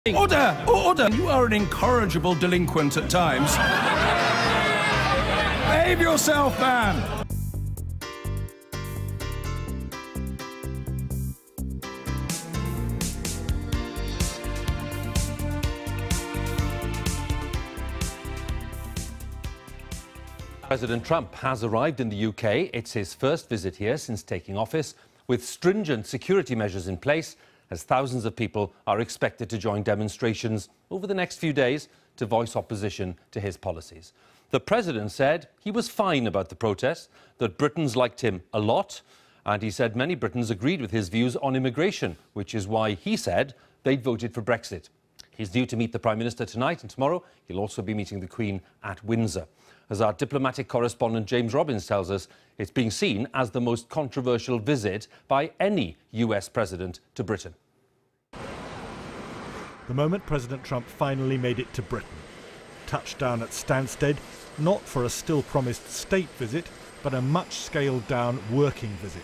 Order! Order! You are an incorrigible delinquent at times. Behave yourself, man! President Trump has arrived in the UK. It's his first visit here since taking office, with stringent security measures in place, as thousands of people are expected to join demonstrations over the next few days to voice opposition to his policies. The president said he was fine about the protests, that Britons liked him a lot, and he said many Britons agreed with his views on immigration, which is why he said they'd voted for Brexit. He's due to meet the Prime Minister tonight, and tomorrow he'll also be meeting the Queen at Windsor. As our diplomatic correspondent James Robbins tells us, it's being seen as the most controversial visit by any US president to Britain. The moment President Trump finally made it to Britain. Touchdown at Stansted, not for a still-promised state visit, but a much scaled-down working visit.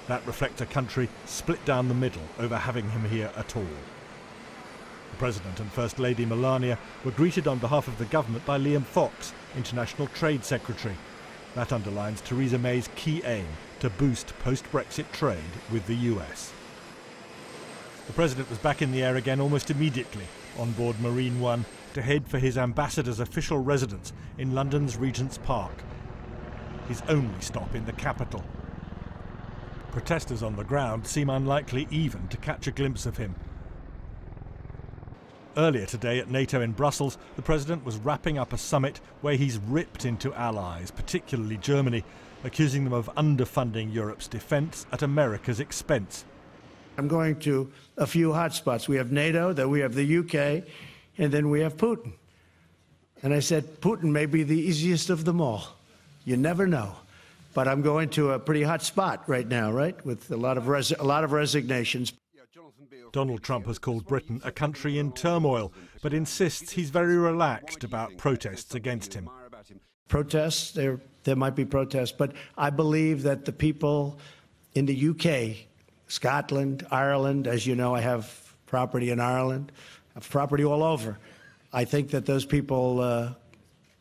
That reflects a country split down the middle over having him here at all. The President and First Lady Melania were greeted on behalf of the government by Liam Fox, International Trade Secretary. That underlines Theresa May's key aim to boost post-Brexit trade with the US. The President was back in the air again almost immediately on board Marine One to head for his ambassador's official residence in London's Regent's Park, his only stop in the capital. Protesters on the ground seem unlikely even to catch a glimpse of him. Earlier today at NATO in Brussels, the President was wrapping up a summit where he's ripped into allies, particularly Germany, accusing them of underfunding Europe's defence at America's expense. I'm going to a few hotspots. We have NATO, then we have the UK, and then we have Putin. And I said, Putin may be the easiest of them all. You never know. But I'm going to a pretty hot spot right now, right, with a lot of resignations. Donald Trump has called Britain a country in turmoil, but insists he's very relaxed about protests against him. Protests, there might be protests, but I believe that the people in the UK, Scotland, Ireland, as you know, I have property in Ireland, I have property all over. I think that those people,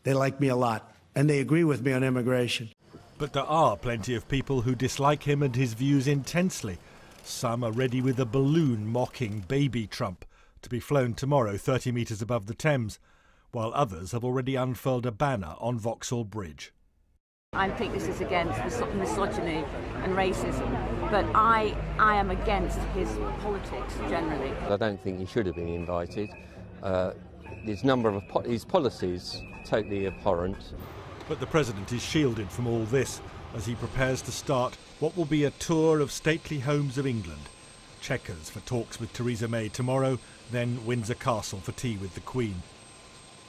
they like me a lot, and they agree with me on immigration. But there are plenty of people who dislike him and his views intensely. Some are ready with a balloon mocking baby Trump to be flown tomorrow 30 metres above the Thames, while others have already unfurled a banner on Vauxhall Bridge. I think this is against misogyny and racism, but I am against his politics generally. I don't think he should have been invited. His policies totally abhorrent. But the President is shielded from all this as he prepares to start what will be a tour of stately homes of England. Chequers for talks with Theresa May tomorrow, then Windsor Castle for tea with the Queen.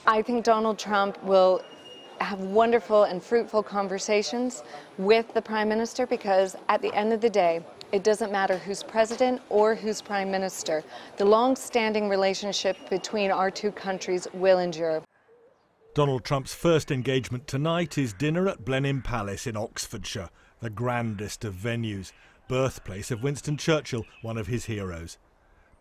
I think Donald Trump will have wonderful and fruitful conversations with the Prime Minister, because at the end of the day, it doesn't matter who's president or who's Prime Minister. The long-standing relationship between our two countries will endure. Donald Trump's first engagement tonight is dinner at Blenheim Palace in Oxfordshire, the grandest of venues, birthplace of Winston Churchill, one of his heroes.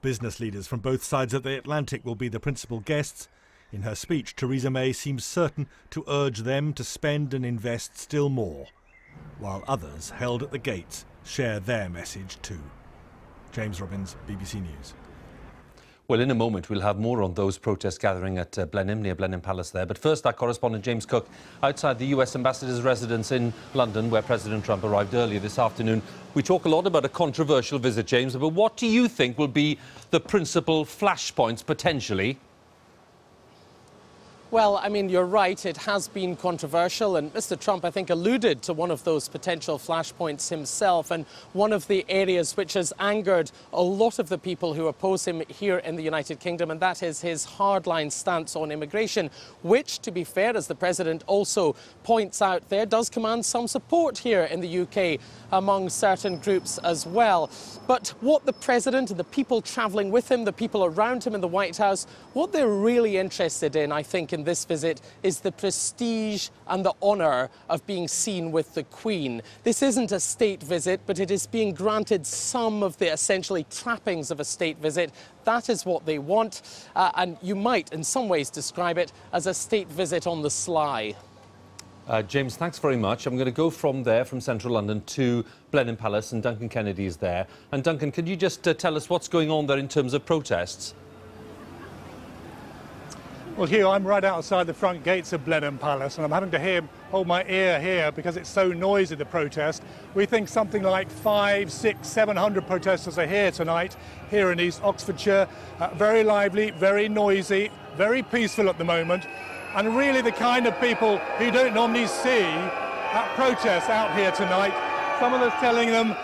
Business leaders from both sides of the Atlantic will be the principal guests. In her speech, Theresa May seems certain to urge them to spend and invest still more, while others held at the gates share their message too. James Robbins, BBC News. Well, in a moment, we'll have more on those protests gathering at Blenheim, near Blenheim Palace there. But first, our correspondent James Cook, outside the US ambassador's residence in London, where President Trump arrived earlier this afternoon. We talk a lot about a controversial visit, James, but what do you think will be the principal flashpoints, potentially? Well, I mean, you're right, it has been controversial, and Mr. Trump, I think, alluded to one of those potential flashpoints himself, and one of the areas which has angered a lot of the people who oppose him here in the United Kingdom, and that is his hardline stance on immigration, which, to be fair, as the President also points out there, does command some support here in the UK among certain groups as well. But what the President and the people travelling with him, the people around him in the White House, what they're really interested in, I think, in in this visit is the prestige and the honour of being seen with the Queen. This isn't a state visit, but it is being granted some of the essentially trappings of a state visit. That is what they want, and you might in some ways describe it as a state visit on the sly. James, thanks very much. I'm going to go from there, from central London, to Blenheim Palace, and Duncan Kennedy is there. And Duncan, can you just tell us what's going on there in terms of protests? Well, Hugh, I'm right outside the front gates of Blenheim Palace, and I'm having to hold my ear here because it's so noisy, the protest. We think something like 500, 600, 700 protesters are here tonight, here in East Oxfordshire. Very lively, very noisy, very peaceful at the moment, and really the kind of people who you don't normally see at protests out here tonight. Some of us telling them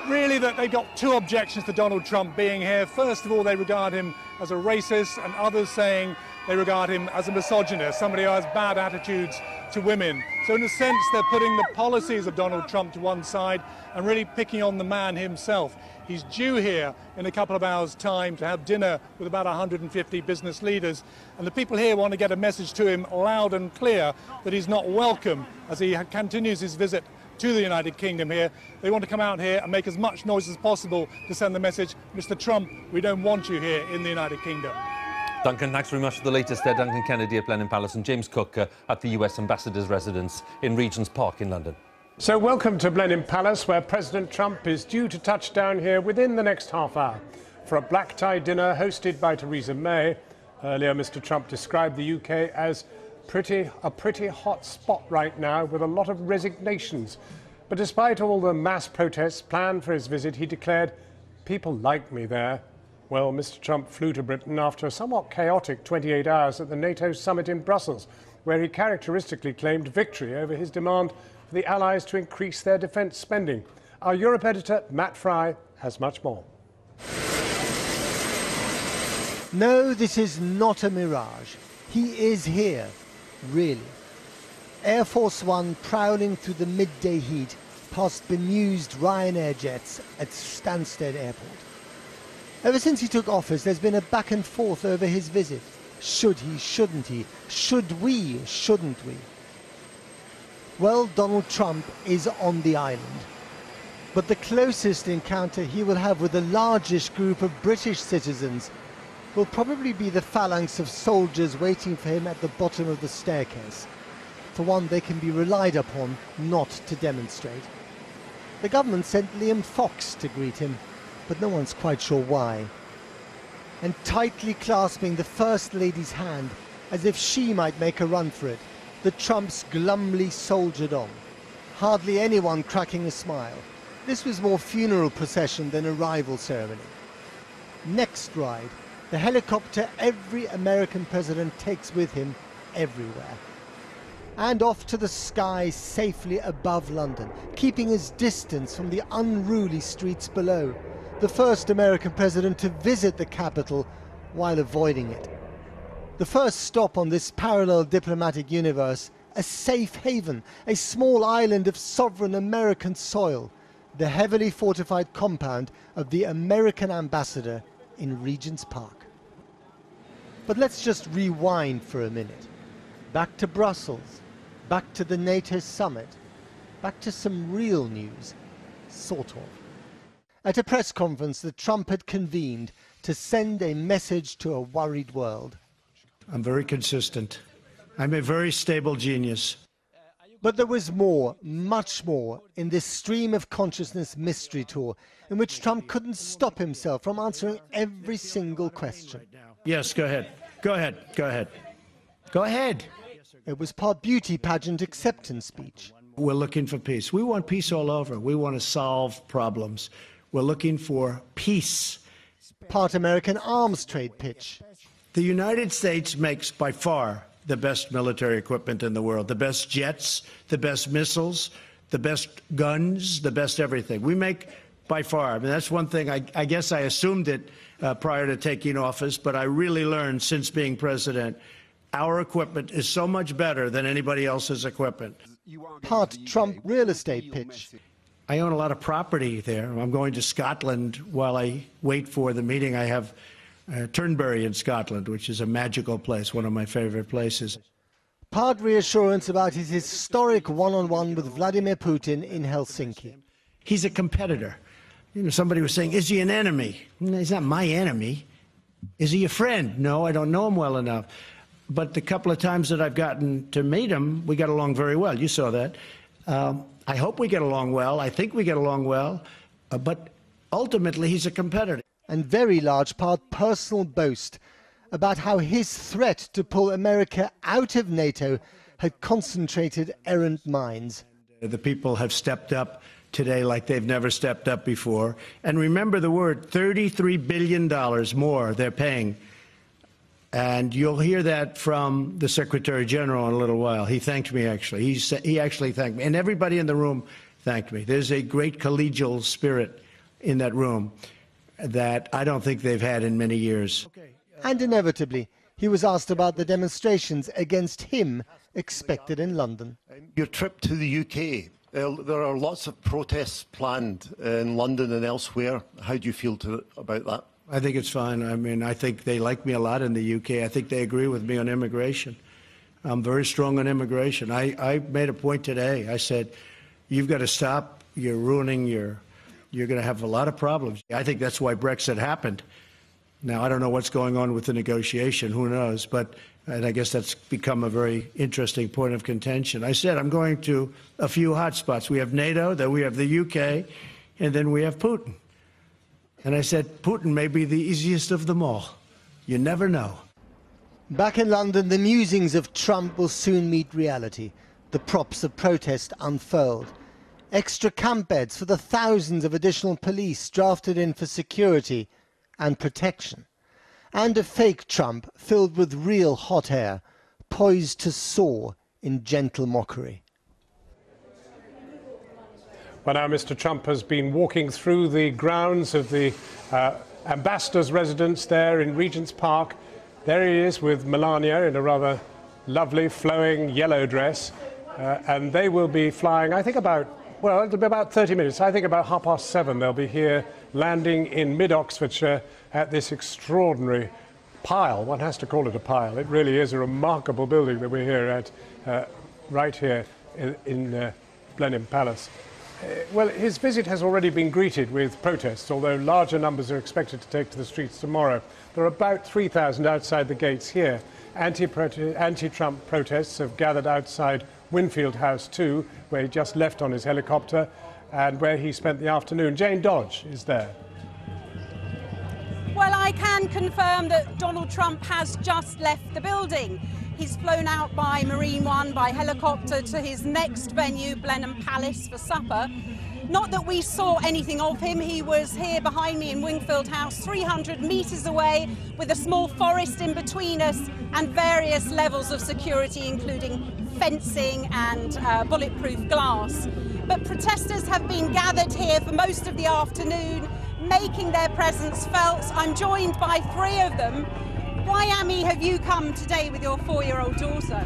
really that they've got two objections to Donald Trump being here. First of all, they regard him as a racist, and others saying they regard him as a misogynist, somebody who has bad attitudes to women. So in a sense, they're putting the policies of Donald Trump to one side and really picking on the man himself. He's due here in a couple of hours' time to have dinner with about 150 business leaders. And the people here want to get a message to him loud and clear that he's not welcome as he continues his visit to the United Kingdom here. They want to come out here and make as much noise as possible to send the message, Mr. Trump, we don't want you here in the United Kingdom. Duncan, thanks very much for the latest there. Duncan Kennedy at Blenheim Palace and James Cook at the US Ambassador's residence in Regent's Park in London. So welcome to Blenheim Palace, where President Trump is due to touch down here within the next half hour for a black tie dinner hosted by Theresa May. Earlier, Mr. Trump described the UK as a pretty hot spot right now with a lot of resignations. But despite all the mass protests planned for his visit, he declared, "People like me there." Well, Mr. Trump flew to Britain after a somewhat chaotic 28 hours at the NATO summit in Brussels, where he characteristically claimed victory over his demand for the Allies to increase their defence spending. Our Europe editor, Matt Fry, has much more. No, this is not a mirage. He is here, really. Air Force One prowling through the midday heat past bemused Ryanair jets at Stansted Airport. Ever since he took office, there's been a back and forth over his visit. Should he, shouldn't he? Should we, shouldn't we? Well, Donald Trump is on the island. But the closest encounter he will have with the largest group of British citizens will probably be the phalanx of soldiers waiting for him at the bottom of the staircase. For one, they can be relied upon not to demonstrate. The government sent Liam Fox to greet him, but no one's quite sure why. And tightly clasping the First Lady's hand, as if she might make a run for it, the Trumps glumly soldiered on. Hardly anyone cracking a smile. This was more funeral procession than arrival ceremony. Next ride, the helicopter every American president takes with him everywhere. And off to the sky safely above London, keeping his distance from the unruly streets below. The first American president to visit the capital while avoiding it. The first stop on this parallel diplomatic universe, a safe haven, a small island of sovereign American soil, the heavily fortified compound of the American ambassador in Regent's Park. But let's just rewind for a minute. Back to Brussels, back to the NATO summit, back to some real news, sort of. At a press conference that Trump had convened to send a message to a worried world. I'm very consistent. I'm a very stable genius. But there was more, much more, in this stream of consciousness mystery tour in which Trump couldn't stop himself from answering every single question. Yes, go ahead. Go ahead. Go ahead. Go ahead. It was part beauty pageant acceptance speech. We're looking for peace. We want peace all over. We want to solve problems. We're looking for peace. Part American arms trade pitch. The United States makes by far the best military equipment in the world, the best jets, the best missiles, the best guns, the best everything. We make by far. I mean, that's one thing. I guess I assumed it prior to taking office, but I really learned since being president, our equipment is so much better than anybody else's equipment. Part Trump real estate pitch. I own a lot of property there. I'm going to Scotland while I wait for the meeting I have Turnberry in Scotland, which is a magical place, one of my favorite places. Part reassurance about his historic one-on-one with Vladimir Putin in Helsinki. He's a competitor. You know, somebody was saying, is he an enemy? No, he's not my enemy. Is he a friend? No, I don't know him well enough. But the couple of times that I've gotten to meet him, we got along very well. You saw that. I hope we get along well. I think we get along well. But ultimately, he's a competitor. And very large part personal boast about how his threat to pull America out of NATO had concentrated errant minds. The people have stepped up today like they've never stepped up before. And remember the word, $33 billion more they're paying. And you'll hear that from the Secretary General in a little while. He thanked me, actually. He actually thanked me. And everybody in the room thanked me. There's a great collegial spirit in that room that I don't think they've had in many years. And inevitably, he was asked about the demonstrations against him expected in London. Your trip to the UK, there are lots of protests planned in London and elsewhere. How do you feel about that? I think it's fine. I mean, I think they like me a lot in the UK. I think they agree with me on immigration. I'm very strong on immigration. I made a point today. I said, you've got to stop. You're ruining you're going to have a lot of problems. I think that's why Brexit happened. Now, I don't know what's going on with the negotiation. Who knows? And I guess that's become a very interesting point of contention. I said I'm going to a few hot spots. We have NATO, then we have the UK, and then we have Putin. And I said, Putin may be the easiest of them all. You never know. Back in London, the musings of Trump will soon meet reality. The props of protest unfurled. Extra camp beds for the thousands of additional police drafted in for security and protection. And a fake Trump filled with real hot air, poised to soar in gentle mockery. Well, now Mr. Trump has been walking through the grounds of the ambassador's residence there in Regent's Park. There he is with Melania in a rather lovely flowing yellow dress. And they will be flying, I think well, it'll be about 30 minutes. I think about 7:30 they'll be here, landing in mid-Oxfordshire at this extraordinary pile. One has to call it a pile. It really is a remarkable building that we're here at, right here in Blenheim Palace. Well, his visit has already been greeted with protests, although larger numbers are expected to take to the streets tomorrow. There are about 3,000 outside the gates here. Anti-Trump protests have gathered outside Winfield House too, where he just left on his helicopter and where he spent the afternoon. Jane Dodge is there. Well, I can confirm that Donald Trump has just left the building. He's flown out by Marine One by helicopter to his next venue, Blenheim Palace, for supper. Not that we saw anything of him. He was here behind me in Wingfield House, 300 metres away, with a small forest in between us and various levels of security, including fencing and bulletproof glass. But protesters have been gathered here for most of the afternoon, making their presence felt. I'm joined by 3 of them. Why, Amy, have you come today with your 4-year-old daughter?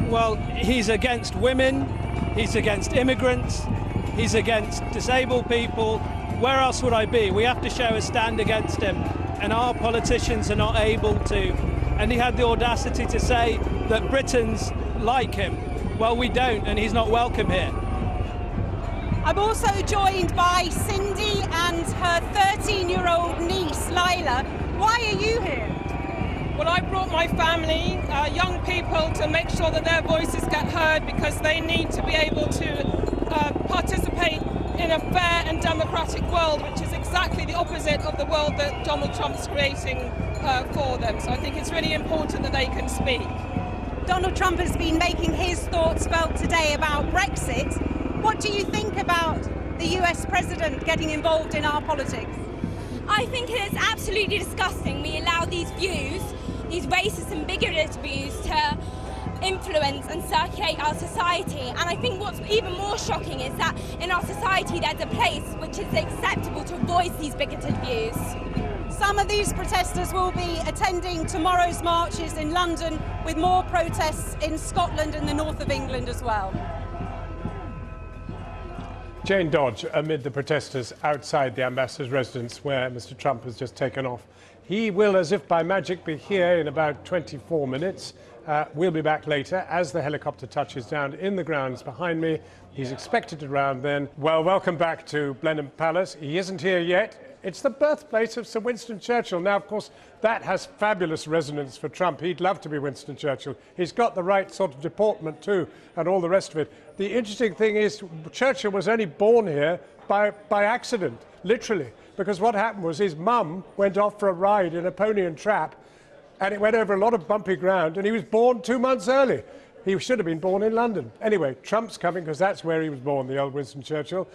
Well, he's against women, he's against immigrants, he's against disabled people. Where else would I be? We have to show a stand against him, and our politicians are not able to. And he had the audacity to say that Britons like him. Well, we don't, and he's not welcome here. I'm also joined by Cindy and her 13-year-old niece, Lila. Why are you here? Well, I brought my family, young people, to make sure that their voices get heard, because they need to be able to participate in a fair and democratic world, which is exactly the opposite of the world that Donald Trump's creating for them. So I think it's really important that they can speak. Donald Trump has been making his thoughts felt today about Brexit. What do you think about the US president getting involved in our politics? I think it is absolutely disgusting we allow these views, these racist and bigoted views, to influence and circulate our society. And I think what's even more shocking is that in our society there's a place which is acceptable to voice these bigoted views. Some of these protesters will be attending tomorrow's marches in London, with more protests in Scotland and the north of England as well. Jane Dodge, amid the protesters outside the ambassador's residence where Mr. Trump has just taken off He will, as if by magic, be here in about 24 minutes. We'll be back later as the helicopter touches down in the grounds behind me. He's expected to land then. Well, welcome back to Blenheim Palace. He isn't here yet. It's the birthplace of Sir Winston Churchill. Now, of course, that has fabulous resonance for Trump. He'd love to be Winston Churchill. He's got the right sort of deportment too, and all the rest of it. The interesting thing is Churchill was only born here by accident, literally, because what happened was his mum went off for a ride in a pony and trap, and it went over a lot of bumpy ground, and he was born 2 months early. He should have been born in London. Anyway, Trump's coming because that's where he was born, the old Winston Churchill.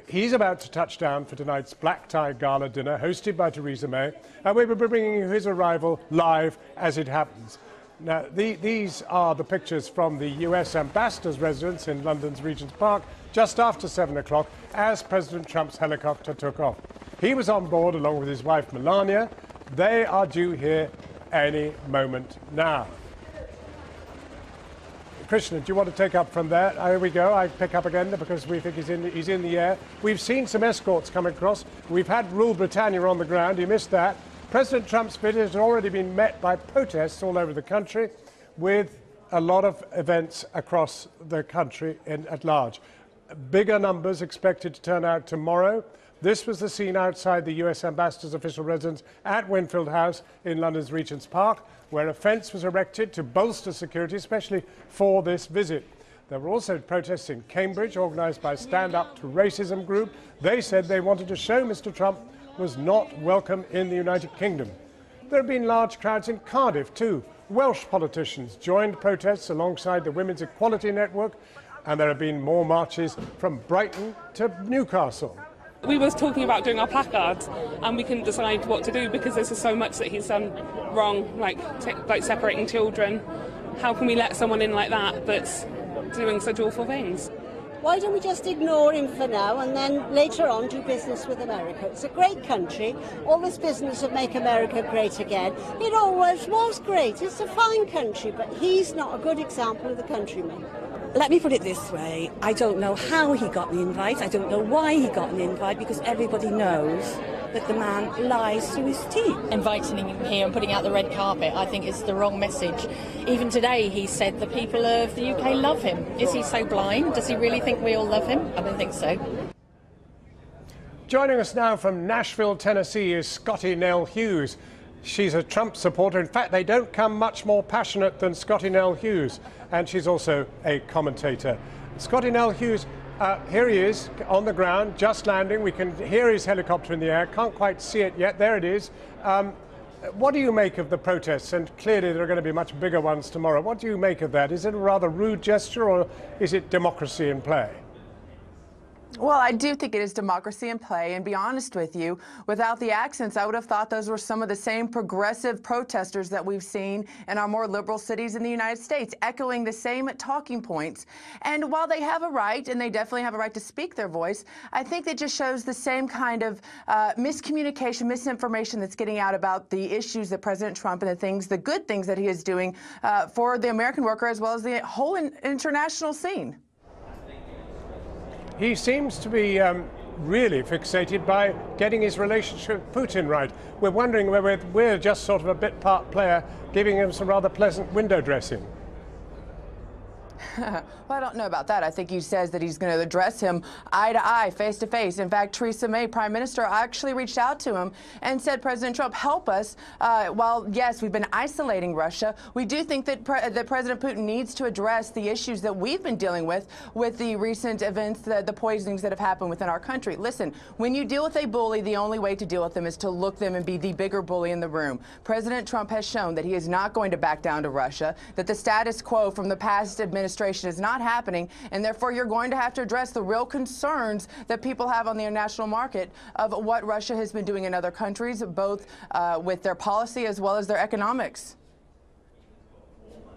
He's about to touch down for tonight's black tie gala dinner hosted by Theresa May, and we will be bringing you his arrival live as it happens. Now, these are the pictures from the US ambassador's residence in London's Regent's Park just after 7 o'clock as President Trump's helicopter took off. He was on board along with his wife Melania. They are due here any moment now. Krishna, do you want to take up from there? Here we go. I pick up again because we think he's in the air. We've seen some escorts come across. We've had Rule Britannia on the ground. You missed that. President Trump's visit has already been met by protests all over the country with a lot of events across the country at large. Bigger numbers expected to turn out tomorrow. This was the scene outside the US ambassador's official residence at Winfield House in London's Regent's Park, where a fence was erected to bolster security, especially for this visit. There were also protests in Cambridge, organised by Stand Up to Racism group. They said they wanted to show Mr. Trump was not welcome in the United Kingdom. There have been large crowds in Cardiff too. Welsh politicians joined protests alongside the Women's Equality Network, and there have been more marches from Brighton to Newcastle. We were talking about doing our placards, and we couldn't decide what to do because there's so much that he's done wrong, like separating children. How can we let someone in like that that's doing such awful things? Why don't we just ignore him for now and then later on do business with America? It's a great country. All this business of make America great again, it always was great. It's a fine country, but he's not a good example of the countryman. Let me put it this way. I don't know how he got the invite. I don't know why he got an invite, because everybody knows that the man lies through his teeth. Inviting him here and putting out the red carpet, I think, is the wrong message. Even today, he said the people of the UK love him. Is he so blind? Does he really think we all love him? I don't think so. Joining us now from Nashville, Tennessee, is Scotty Nell Hughes. She's a Trump supporter. In fact, they don't come much more passionate than Scotty Nell Hughes. And she's also a commentator. Scotty Nell Hughes, here he is on the ground, just landing. We can hear his helicopter in the air. Can't quite see it yet. There it is. What do you make of the protests? And clearly there are going to be much bigger ones tomorrow. What do you make of that? Is it a rather rude gesture, or is it democracy in play? Well, I do think it is democracy in play, and be honest with you, without the accents, I would have thought those were some of the same progressive protesters that we've seen in our more liberal cities in the United States, echoing the same talking points. And while they have a right, and they definitely have a right to speak their voice, I think it just shows the same kind of miscommunication, misinformation that's getting out about the issues that President Trump and the good things that he is doing for the American worker as well as the whole international scene. He seems to be really fixated by getting his relationship with Putin right. We're wondering whether we're just sort of a bit part player, giving him some rather pleasant window dressing. Well, I don't know about that. I think he says that he's going to address him eye to eye, face to face. In fact, Theresa May, Prime Minister, actually reached out to him and said, President Trump, help us. While, yes, we've been isolating Russia, we do think that, that President Putin needs to address the issues that we've been dealing with the recent events, the poisonings that have happened within our country. Listen, when you deal with a bully, the only way to deal with them is to look them and be the bigger bully in the room. President Trump has shown that he is not going to back down to Russia, that the status quo from the past administration is not happening, and therefore you're going to have to address the real concerns that people have on the international market of what Russia has been doing in other countries, both with their policy as well as their economics.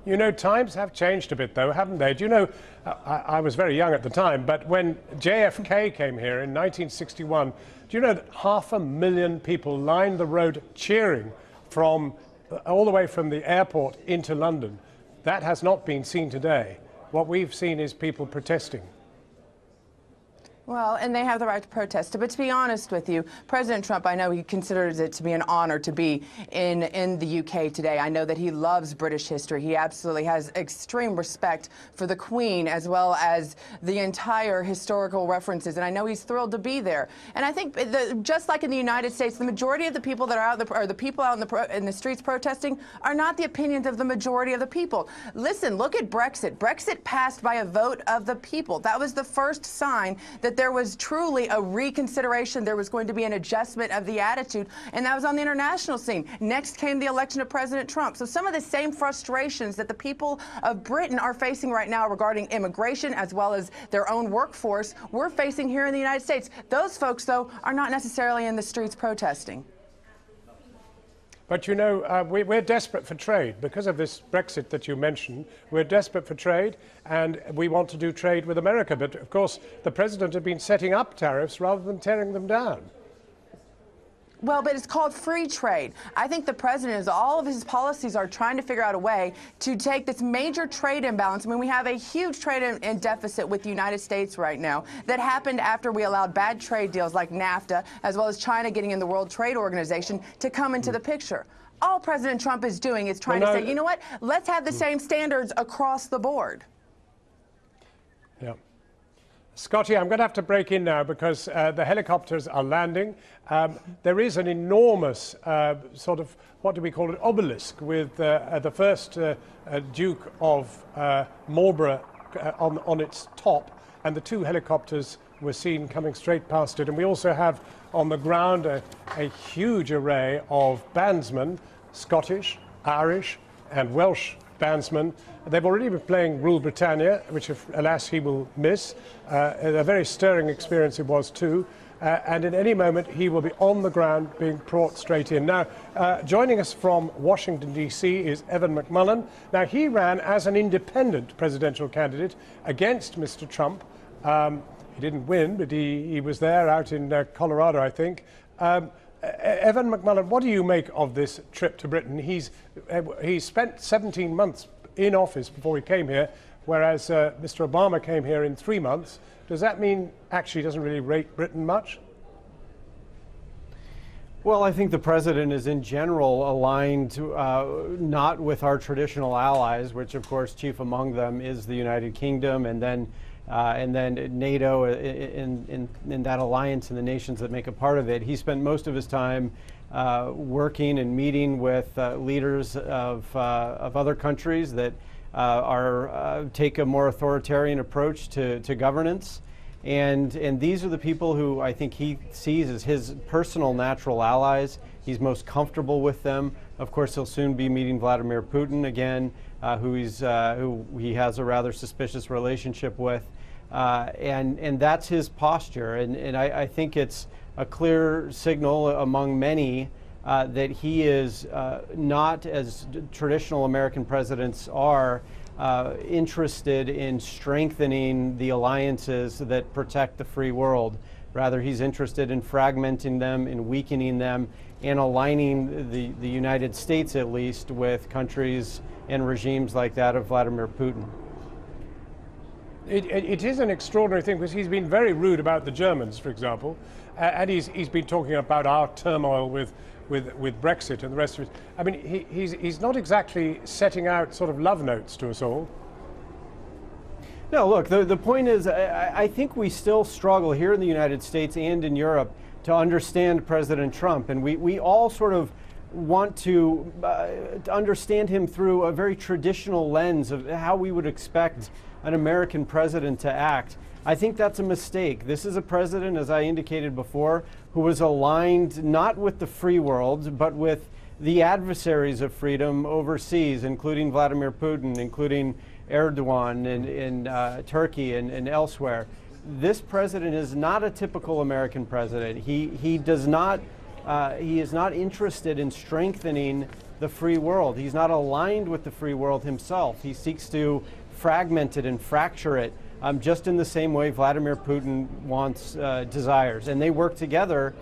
You know, times have changed a bit, though, haven't they? Do you know, I was very young at the time, but when JFK came here in 1961, do you know that 500,000 people lined the road cheering from all the way from the airport into London? That has not been seen today. What we've seen is people protesting. Well, and they have the right to protest. But to be honest with you, President Trump, I know he considers it to be an honor to be in the UK today. I know that he loves British history. He absolutely has extreme respect for the Queen as well as the entire historical references. And I know he's thrilled to be there. And I think just like in the United States, the majority of the people that are out, or the people out in the streets protesting, are not the opinions of the majority of the people. Listen, look at Brexit. Brexit passed by a vote of the people. That was the first sign that there was truly a reconsideration. There was going to be an adjustment of the attitude, and that was on the international scene. Next came the election of President Trump. So some of the same frustrations that the people of Britain are facing right now regarding immigration as well as their own workforce, we're facing here in the United States. Those folks, though, are not necessarily in the streets protesting. But, you know, we're desperate for trade. Because of this Brexit that you mentioned, we're desperate for trade, and we want to do trade with America. But, of course, the president had been setting up tariffs rather than tearing them down. Well, but it's called free trade. I think the president, all of his policies are trying to figure out a way to take this major trade imbalance. I mean, we have a huge trade in deficit with the United States right now that happened after we allowed bad trade deals like NAFTA, as well as China getting in the World Trade Organization, to come into the picture. All President Trump is doing is trying to say, you know what, let's have the same standards across the board. Yeah. Scotty, I'm going to have to break in now because the helicopters are landing. There is an enormous sort of, what do we call it, obelisk with the first Duke of Marlborough on its top, and the two helicopters were seen coming straight past it. And we also have on the ground a huge array of bandsmen, Scottish, Irish and Welsh bandsmen. They've already been playing Rule Britannia, which, alas, he will miss. A very stirring experience it was, too. And at any moment, he will be on the ground being brought straight in. Now, joining us from Washington, D.C. is Evan McMullen. Now, he ran as an independent presidential candidate against Mr. Trump. He didn't win, but he was there out in Colorado, I think. Evan McMullen, what do you make of this trip to Britain? He's spent 17 months in office before he came here, whereas Mr. Obama came here in 3 months. Does that mean actually he doesn't really rate Britain much? Well, I think the president is in general aligned not with our traditional allies, which of course chief among them is the United Kingdom, and then NATO in that alliance and the nations that make a part of it. He spent most of his time working and meeting with leaders of other countries that take a more authoritarian approach to governance. And these are the people who I think he sees as his personal natural allies. He's most comfortable with them. Of course, he'll soon be meeting Vladimir Putin again, who he has a rather suspicious relationship with. And that's his posture. And I think it's a clear signal among many that he is not, as traditional American presidents are, interested in strengthening the alliances that protect the free world. Rather, he's interested in fragmenting them, in weakening them, and aligning the United States, at least, with countries and regimes like that of Vladimir Putin. It is an extraordinary thing because he's been very rude about the Germans, for example, and he's been talking about our turmoil with Brexit and the rest of it. I mean, he's not exactly setting out sort of love notes to us all. No, look, the point is, I think we still struggle here in the United States and in Europe to understand President Trump, and we all sort of want to understand him through a very traditional lens of how we would expect an American president to act. I think that's a mistake. This is a president, as I indicated before, who was aligned not with the free world, but with the adversaries of freedom overseas, including Vladimir Putin, including Erdogan in Turkey and elsewhere. This president is not a typical American president. He is not interested in strengthening the free world. He's not aligned with the free world himself. He seeks to fragment it and fracture it, just in the same way Vladimir Putin desires, and they work together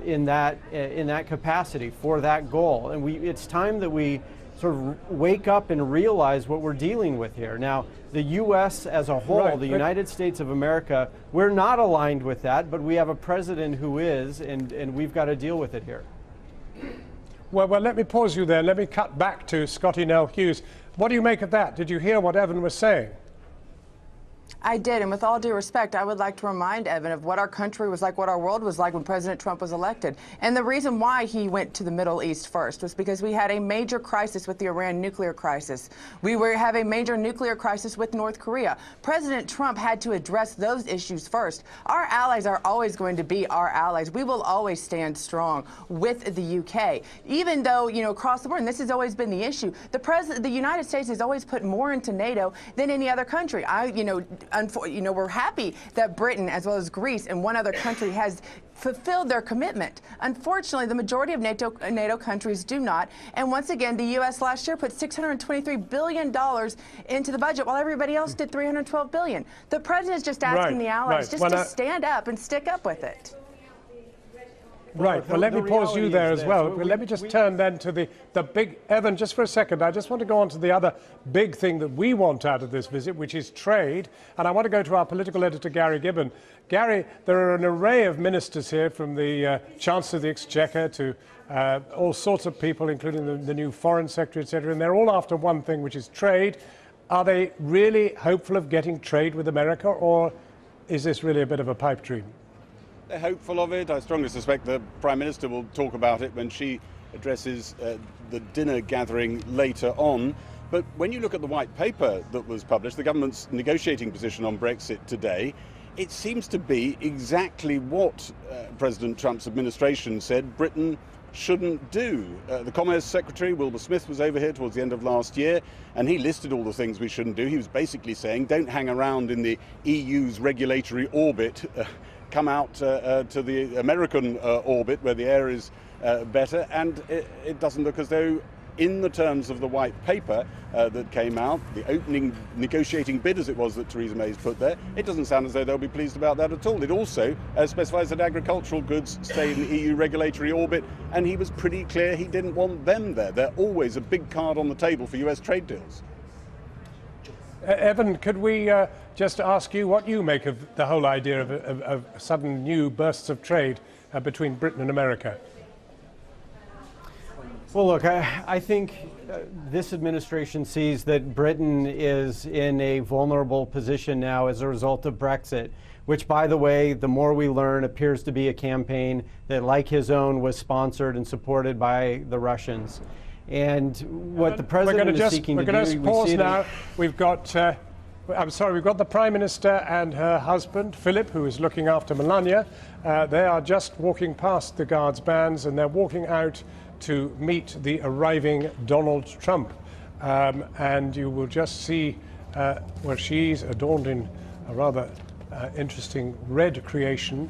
in that capacity for that goal. And it's time that we sort of wake up and realize what we're dealing with here. Now, the U.S. as a whole, the United States of America, we're not aligned with that, but we have a president who is, and we've got to deal with it here. Well, let me pause you there. Let me cut back to Scotty Nell Hughes. What do you make of that? Did you hear what Evan was saying? I did, and with all due respect, I would like to remind Evan of what our country was like, what our world was like when President Trump was elected. And the reason why he went to the Middle East first was because we had a major crisis with the Iran nuclear crisis. We have a major nuclear crisis with North Korea. President Trump had to address those issues first. Our allies are always going to be our allies. We will always stand strong with the UK, even though, you know, across the board, and this has always been the issue, the United States has always put more into NATO than any other country. We're happy that Britain, as well as Greece and one other country, has fulfilled their commitment. Unfortunately, the majority of NATO countries do not. And once again, the U.S. last year put $623 billion into the budget, while everybody else did $312 billion. The president is just asking the allies just to stand up and stick up with it. Right. Well, let me pause you there as well. Let me just turn then to the big... Evan, just for a second, I just want to go on to the other big thing that we want out of this visit, which is trade. And I want to go to our political editor, Gary Gibbon. Gary, there are an array of ministers here, from the Chancellor of the Exchequer to all sorts of people, including the new Foreign Secretary, etc. And they're all after one thing, which is trade. Are they really hopeful of getting trade with America, or is this really a bit of a pipe dream? They're hopeful of it. I strongly suspect the Prime Minister will talk about it when she addresses the dinner gathering later on. But when you look at the white paper that was published, the government's negotiating position on Brexit today, it seems to be exactly what President Trump's administration said Britain shouldn't do. The Commerce Secretary, Wilbur Smith, was over here towards the end of last year, and he listed all the things we shouldn't do. He was basically saying, don't hang around in the EU's regulatory orbit. Come out to the American orbit where the air is better, and it doesn't look as though, in the terms of the white paper that came out, the opening negotiating bid as it was that Theresa May's put there, it doesn't sound as though they'll be pleased about that at all. It also specifies that agricultural goods stay in the EU regulatory orbit, and he was pretty clear he didn't want them there. They're always a big card on the table for US trade deals. Evan, could we just ask you what you make of the whole idea of sudden new bursts of trade between Britain and America? Well, look, I think this administration sees that Britain is in a vulnerable position now as a result of Brexit, which, by the way, the more we learn, appears to be a campaign that, like his own, was sponsored and supported by the Russians. And what the president is seeking to do... We're going to pause now. We've got... we've got the Prime Minister and her husband, Philip, who is looking after Melania. They are just walking past the guards' bands, and they're walking out to meet the arriving Donald Trump. And you will just see where she's adorned in a rather interesting red creation.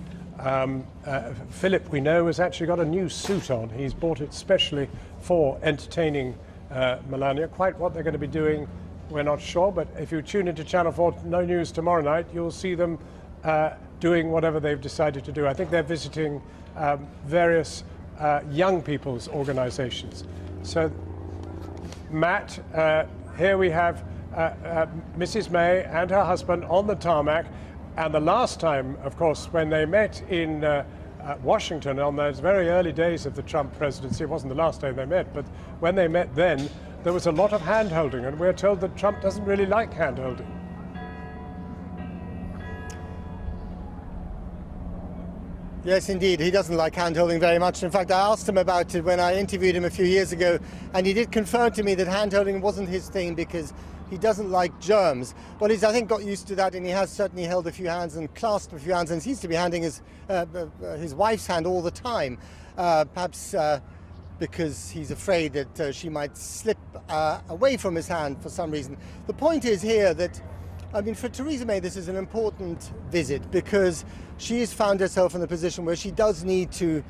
Philip, we know, has actually got a new suit on. He's bought it specially for entertaining Melania. Quite what they're going to be doing, we're not sure, but if you tune into Channel 4 No News tomorrow night, you'll see them doing whatever they've decided to do. I think they're visiting various young people's organizations. So, Matt, here we have Mrs. May and her husband on the tarmac. And the last time, of course, when they met in Washington on those very early days of the Trump presidency, it wasn't the last day they met, but when they met then, there was a lot of hand-holding, and we're told that Trump doesn't really like hand-holding. Yes, indeed. He doesn't like hand-holding very much. In fact, I asked him about it when I interviewed him a few years ago, and he did confirm to me that hand-holding wasn't his thing because he doesn't like germs. Well, he's, I think, got used to that, and he has certainly held a few hands and clasped a few hands, and seems to be handing his wife's hand all the time, perhaps because he's afraid that she might slip away from his hand for some reason. The point is here that, I mean, for Theresa May, this is an important visit because she has found herself in a position where she does need to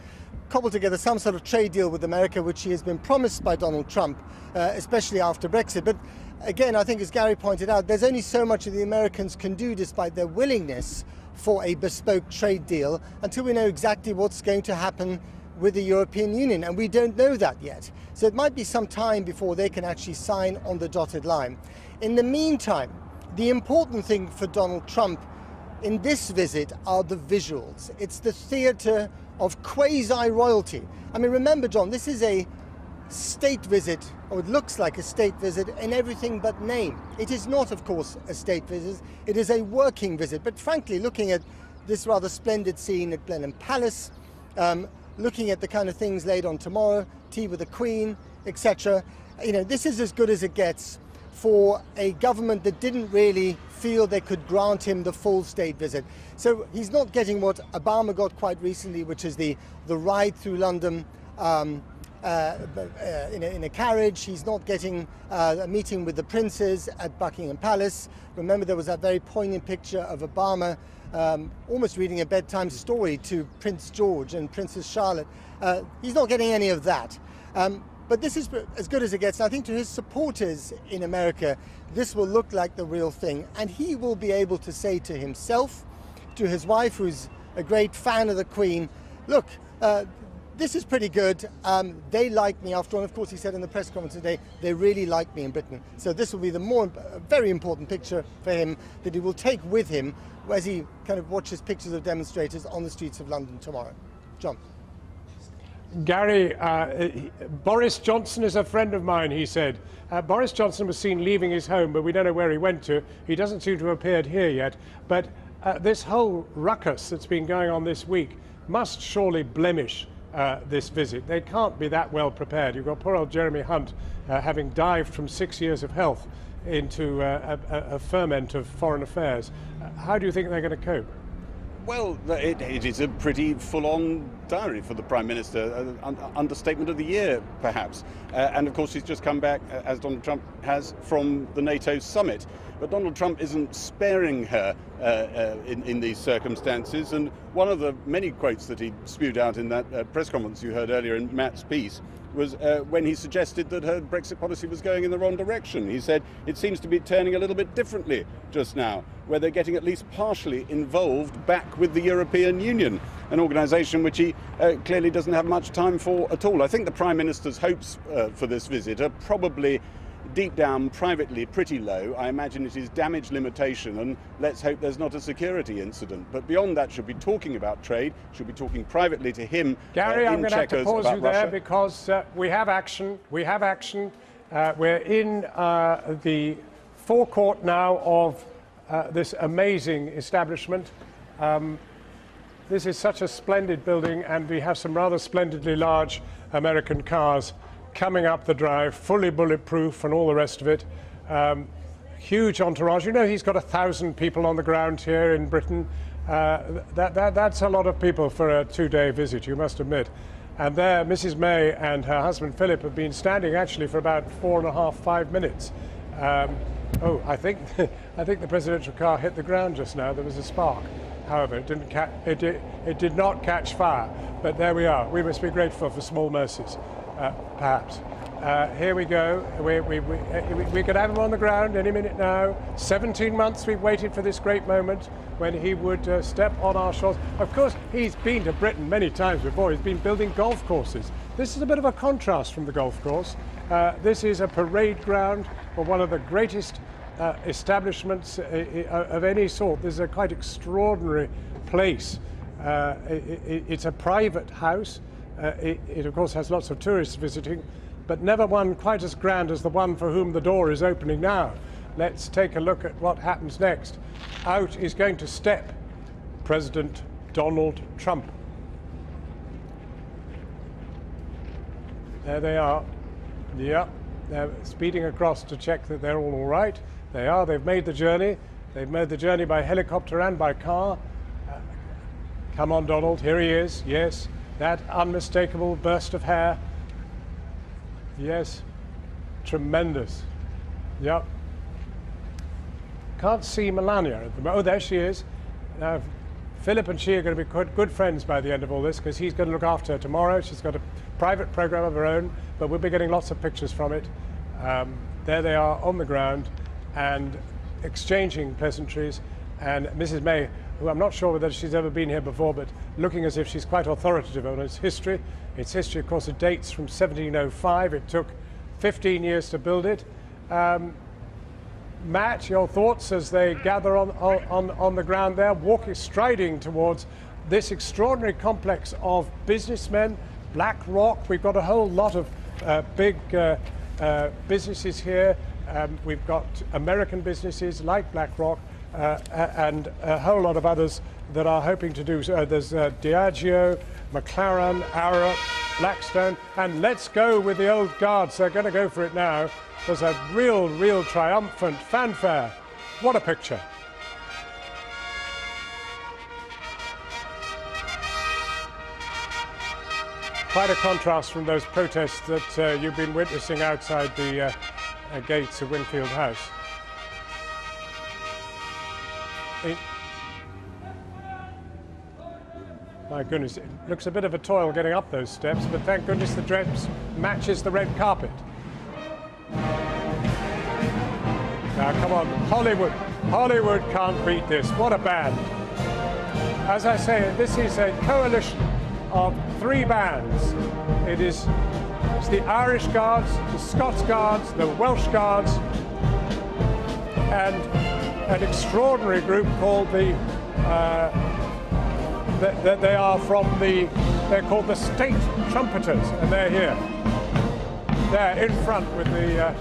cobble together some sort of trade deal with America, which she has been promised by Donald Trump, especially after Brexit. But again, I think, as Gary pointed out, there's only so much that the Americans can do despite their willingness for a bespoke trade deal until we know exactly what's going to happen with the European Union, and we don't know that yet. So it might be some time before they can actually sign on the dotted line. In the meantime, the important thing for Donald Trump in this visit are the visuals. It's the theatre of quasi-royalty. I mean, remember, John, this is a state visit, or it looks like a state visit in everything but name. It is not, of course, a state visit. It is a working visit. But frankly, looking at this rather splendid scene at Blenheim Palace, looking at the kind of things laid on tomorrow, tea with the Queen, etc., you know, this is as good as it gets for a government that didn't really feel they could grant him the full state visit. So he's not getting what Obama got quite recently, which is the ride through London in a carriage. He's not getting a meeting with the princes at Buckingham Palace. Remember, there was that very poignant picture of Obama almost reading a bedtime story to Prince George and Princess Charlotte. He's not getting any of that. But this is as good as it gets. And I think to his supporters in America, this will look like the real thing. And he will be able to say to himself, to his wife, who's a great fan of the Queen, look, this is pretty good. They like me after all. And of course, he said in the press conference today, they really like me in Britain. So this will be the very important picture for him that he will take with him as he kind of watches pictures of demonstrators on the streets of London tomorrow. John. Gary, Boris Johnson is a friend of mine, he said. Boris Johnson was seen leaving his home, but we don't know where he went to. He doesn't seem to have appeared here yet. But this whole ruckus that's been going on this week must surely blemish this visit. They can't be that well prepared. You've got poor old Jeremy Hunt having dived from 6 years of health into a ferment of foreign affairs. How do you think they're going to cope? Well, it is a pretty full-on diary for the Prime Minister, understatement of the year, perhaps. And of course, he's just come back, as Donald Trump has, from the NATO summit. But Donald Trump isn't sparing her in these circumstances. And one of the many quotes that he spewed out in that press conference you heard earlier in Matt's piece was when he suggested that her Brexit policy was going in the wrong direction. He said it seems to be turning a little bit differently just now, where they're getting at least partially involved back with the European Union, an organisation which he clearly doesn't have much time for at all. I think the Prime Minister's hopes for this visit are probably deep down privately pretty low. I imagine it is damage limitation, and let's hope there's not a security incident. But beyond that, should be talking about trade, should be talking privately to him. Gary, I'm going to have to pause you there Russia. because we have action. We have action. We're in the forecourt now of this amazing establishment. This is such a splendid building, and we have some rather splendidly large American cars coming up the drive, fully bulletproof and all the rest of it. Huge entourage. You know, he's got 1,000 people on the ground here in Britain. That's a lot of people for a two-day visit, you must admit. And there, Mrs. May and her husband Philip have been standing actually for about 4.5, 5 minutes. Oh, I think the presidential car hit the ground just now. There was a spark. However, it did not catch fire. But there we are. We must be grateful for small mercies. Perhaps. Here we go. We could have him on the ground any minute now. 17 months we've waited for this great moment when he would step on our shores. Of course, he's been to Britain many times before. He's been building golf courses. This is a bit of a contrast from the golf course. This is a parade ground for one of the greatest establishments of any sort. This is a quite extraordinary place. It's a private house. It of course has lots of tourists visiting, but never one quite as grand as the one for whom the door is opening now. Let's take a look at what happens next. Out is going to step President Donald Trump. There they are. Yep, they're speeding across to check that they're all right. They are. They've made the journey. They've made the journey by helicopter and by car. Come on, Donald. Here he is. Yes. That unmistakable burst of hair. Yes. Tremendous. Yep. Can't see Melania at the moment. Oh, there she is. Now, Philip and she are going to be quite good friends by the end of all this, because he's going to look after her tomorrow. She's got a private program of her own, but we'll be getting lots of pictures from it. There they are on the ground and exchanging pleasantries. And Mrs. May who I'm not sure whether she's ever been here before, but looking as if she's quite authoritative on its history. Its history, of course, it dates from 1705. It took 15 years to build it. Matt, your thoughts as they gather on the ground there, striding towards this extraordinary complex of businessmen, BlackRock. We've got a whole lot of big businesses here. We've got American businesses like BlackRock and a whole lot of others that are hoping to do so. There's Diageo, McLaren, Arup, Blackstone, and let's go with the old guards. They're going to go for it now. There's a real triumphant fanfare. What a picture. Quite a contrast from those protests that you've been witnessing outside the gates of Winfield House. My goodness, it looks a bit of a toil getting up those steps, but thank goodness the dress matches the red carpet. Now, come on, Hollywood. Hollywood can't beat this. What a band. As I say, this is a coalition of 3 bands. It's the Irish Guards, the Scots Guards, the Welsh Guards, and an extraordinary group called they're called the State Trumpeters, and they're here. They're in front with the,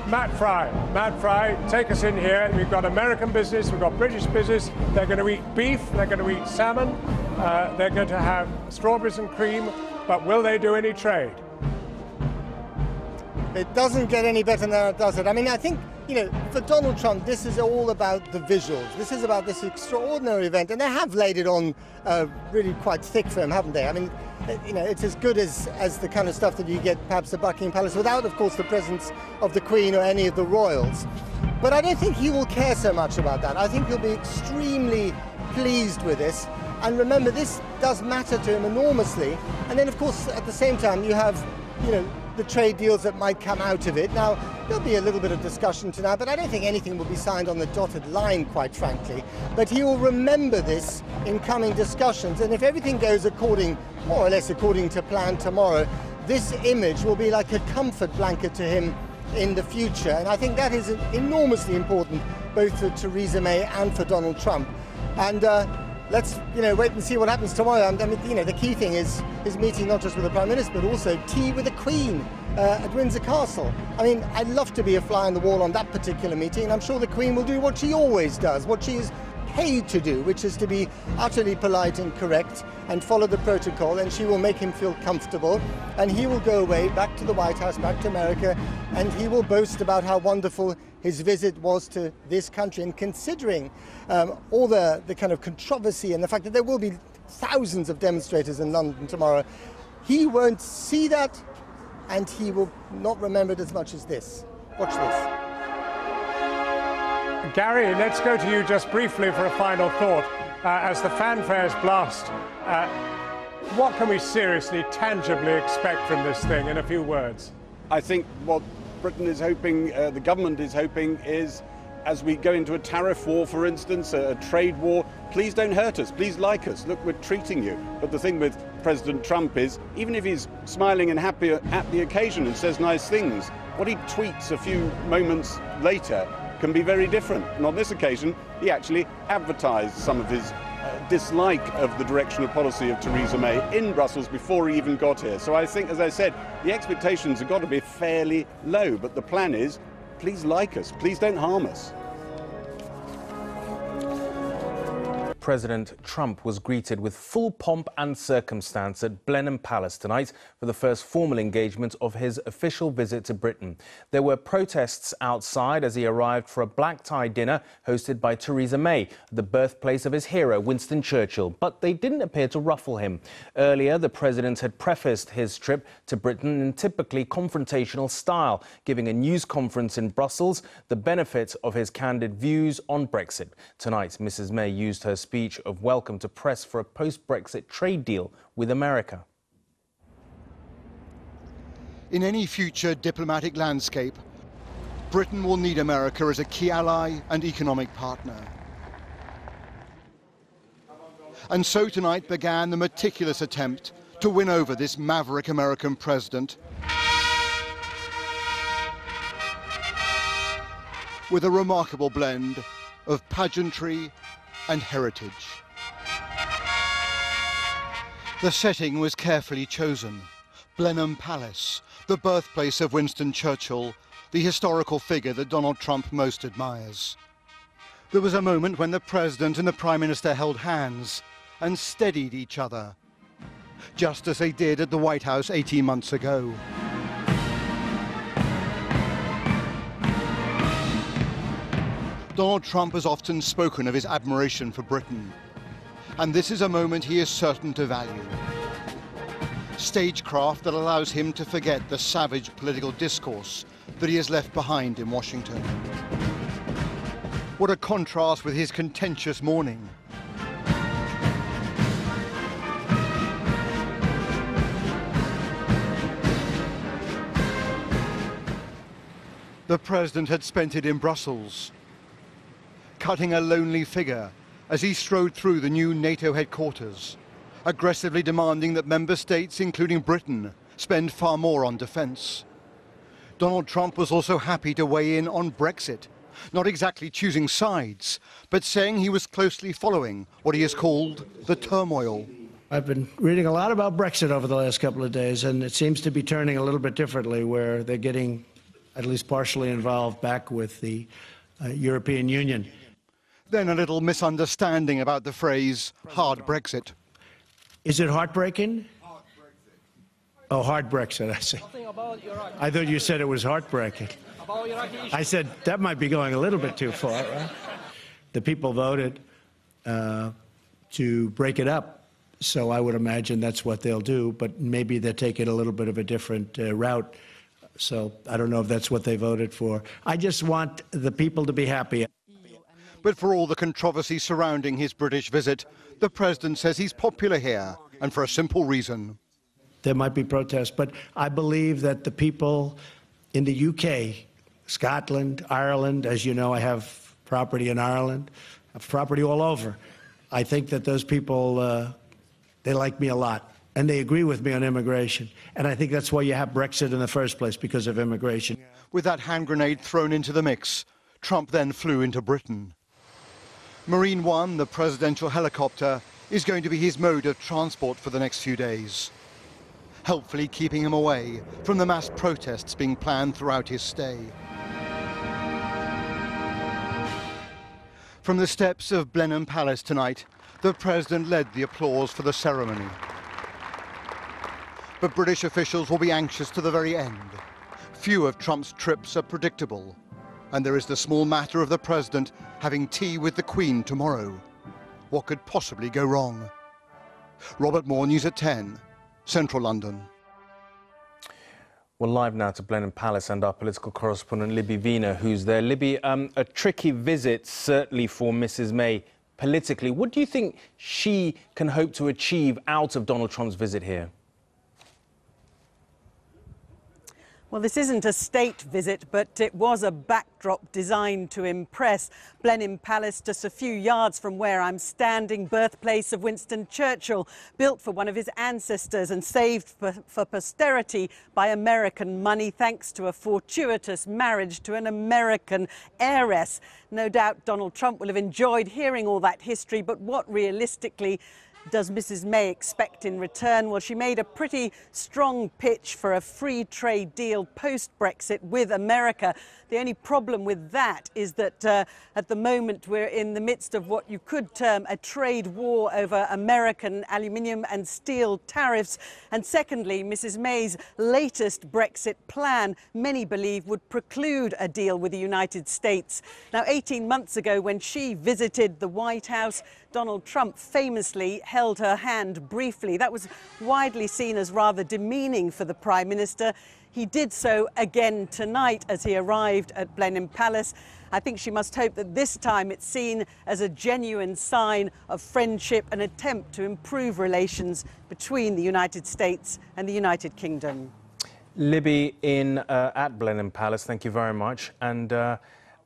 Matt Fry, take us in here. We've got American business, we've got British business. They're going to eat beef, they're going to eat salmon, they're going to have strawberries and cream, but will they do any trade? It doesn't get any better than that, does it? I mean, I think, you know, for Donald Trump, this is all about the visuals. This is about this extraordinary event, and they have laid it on really quite thick for him, haven't they? I mean, you know, it's as good as the kind of stuff that you get perhaps at Buckingham Palace without, of course, the presence of the Queen or any of the royals. But I don't think he will care so much about that. I think he'll be extremely pleased with this. And remember, this does matter to him enormously. And then, of course, at the same time, you have, you know, the trade deals that might come out of it. Now, there'll be a little bit of discussion tonight, but I don't think anything will be signed on the dotted line, quite frankly. But he will remember this in coming discussions, and if everything goes more or less according to plan tomorrow, this image will be like a comfort blanket to him in the future. And I think that is enormously important, both for Theresa May and for Donald Trump. And let's, you know, wait and see what happens tomorrow. I mean, you know, the key thing is his meeting not just with the Prime Minister, but also tea with the Queen at Windsor Castle. I mean, I'd love to be a fly on the wall on that particular meeting, and I'm sure the Queen will do what she always does, what she is paid to do, which is to be utterly polite and correct and follow the protocol, and she will make him feel comfortable, and he will go away back to the White House, back to America, and he will boast about how wonderful his visit was to this country. And considering all the kind of controversy and the fact that there will be thousands of demonstrators in London tomorrow, he won't see that, and he will not remember it as much as this. Watch this. Gary, let's go to you just briefly for a final thought. As the fanfares blast, what can we seriously, tangibly expect from this thing in a few words? I think what Britain is hoping, the government is hoping, is as we go into a tariff war, for instance, a trade war, please don't hurt us, please like us, look, we're treating you. But the thing with President Trump is, even if he's smiling and happy at the occasion and says nice things, what he tweets a few moments later can be very different. And on this occasion, he actually advertised some of his dislike of the direction of policy of Theresa May in Brussels before he even got here. So I think, as I said, the expectations have got to be fairly low, but the plan is, please like us, please don't harm us. President Trump was greeted with full pomp and circumstance at Blenheim Palace tonight for the first formal engagement of his official visit to Britain. There were protests outside as he arrived for a black-tie dinner hosted by Theresa May, the birthplace of his hero, Winston Churchill, but they didn't appear to ruffle him. Earlier, the president had prefaced his trip to Britain in typically confrontational style, giving a news conference in Brussels the benefit of his candid views on Brexit. Tonight, Mrs May used her speech of welcome to press for a post-Brexit trade deal with America. In any future diplomatic landscape, Britain will need America as a key ally and economic partner. And so tonight began the meticulous attempt to win over this maverick American president with a remarkable blend of pageantry and heritage. The setting was carefully chosen. Blenheim Palace, the birthplace of Winston Churchill, the historical figure that Donald Trump most admires. There was a moment when the President and the Prime Minister held hands and steadied each other, just as they did at the White House 18 months ago. Donald Trump has often spoken of his admiration for Britain, and this is a moment he is certain to value. Stagecraft that allows him to forget the savage political discourse that he has left behind in Washington. What a contrast with his contentious morning. The President had spent it in Brussels, cutting a lonely figure as he strode through the new NATO headquarters, aggressively demanding that member states, including Britain, spend far more on defence. Donald Trump was also happy to weigh in on Brexit, not exactly choosing sides, but saying he was closely following what he has called the turmoil. I've been reading a lot about Brexit over the last couple of days, and it seems to be turning a little bit differently, where they're getting at least partially involved back with the European Union. Then a little misunderstanding about the phrase hard Brexit. Is it heartbreaking? Oh, hard Brexit, I see. I thought you said it was heartbreaking. I said that might be going a little bit too far, right? The people voted to break it up, so I would imagine that's what they'll do, but maybe they're taking a little bit of a different route. So I don't know if that's what they voted for. I just want the people to be happy. But for all the controversy surrounding his British visit, the President says he's popular here, and for a simple reason. There might be protests, but I believe that the people in the UK, Scotland, Ireland, as you know, I have property in Ireland, I have property all over. I think that those people, they like me a lot, and they agree with me on immigration. And I think that's why you have Brexit in the first place, because of immigration. With that hand grenade thrown into the mix, Trump then flew into Britain. Marine One, the presidential helicopter, is going to be his mode of transport for the next few days, helpfully keeping him away from the mass protests being planned throughout his stay. From the steps of Blenheim Palace tonight, the President led the applause for the ceremony. But British officials will be anxious to the very end. Few of Trump's trips are predictable, and there is the small matter of the President having tea with the Queen tomorrow. What could possibly go wrong? Robert Moore, News at 10, Central London. Well, live now to Blenheim Palace and our political correspondent Libby Wiener, who's there. Libby, a tricky visit, certainly for Mrs May politically. What do you think she can hope to achieve out of Donald Trump's visit here? Well, this isn't a state visit, but it was a backdrop designed to impress. Blenheim Palace, just a few yards from where I'm standing, birthplace of Winston Churchill, built for one of his ancestors and saved for posterity by American money, thanks to a fortuitous marriage to an American heiress. No doubt Donald Trump will have enjoyed hearing all that history, but what realistically does Mrs May expect in return? Well, she made a pretty strong pitch for a free trade deal post-Brexit with America. The only problem with that is that at the moment we're in the midst of what you could term a trade war over American aluminium and steel tariffs. And secondly, Mrs May's latest Brexit plan, many believe, would preclude a deal with the United States. Now, 18 months ago, when she visited the White House, Donald Trump famously held her hand briefly. That was widely seen as rather demeaning for the Prime Minister. He did so again tonight as he arrived at Blenheim Palace. I think she must hope that this time it's seen as a genuine sign of friendship, an attempt to improve relations between the United States and the United Kingdom. Libby at Blenheim Palace, thank you very much. And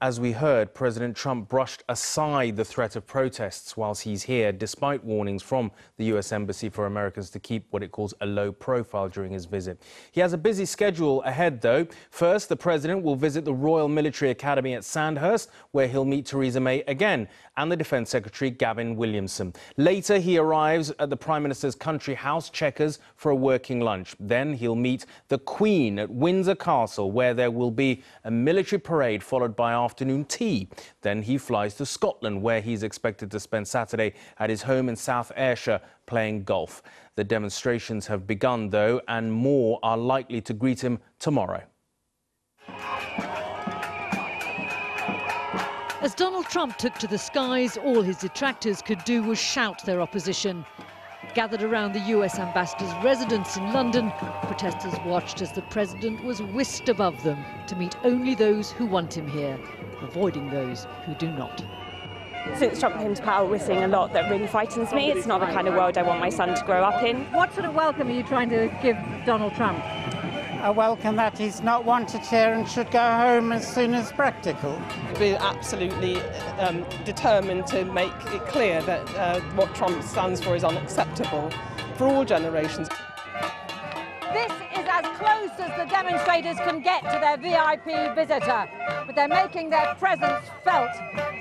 as we heard, President Trump brushed aside the threat of protests whilst he's here, despite warnings from the US Embassy for Americans to keep what it calls a low profile during his visit. He has a busy schedule ahead, though. First, the president will visit the Royal Military Academy at Sandhurst, where he'll meet Theresa May again, and the Defence Secretary Gavin Williamson. Later, he arrives at the Prime Minister's country house, Chequers, for a working lunch. Then he'll meet the Queen at Windsor Castle, where there will be a military parade followed by afternoon tea. Then he flies to Scotland, where he's expected to spend Saturday at his home in South Ayrshire playing golf. The demonstrations have begun, though, and more are likely to greet him tomorrow. As Donald Trump took to the skies, all his detractors could do was shout their opposition. Gathered around the US ambassador's residence in London, protesters watched as the president was whisked above them to meet only those who want him here, avoiding those who do not. Since Trump came to power, we're seeing a lot that really frightens me. It's not the kind of world I want my son to grow up in. What sort of welcome are you trying to give Donald Trump? A welcome that he's not wanted here and should go home as soon as practical. We're absolutely determined to make it clear that what Trump stands for is unacceptable for all generations. This is as close as the demonstrators can get to their VIP visitor, but they're making their presence felt.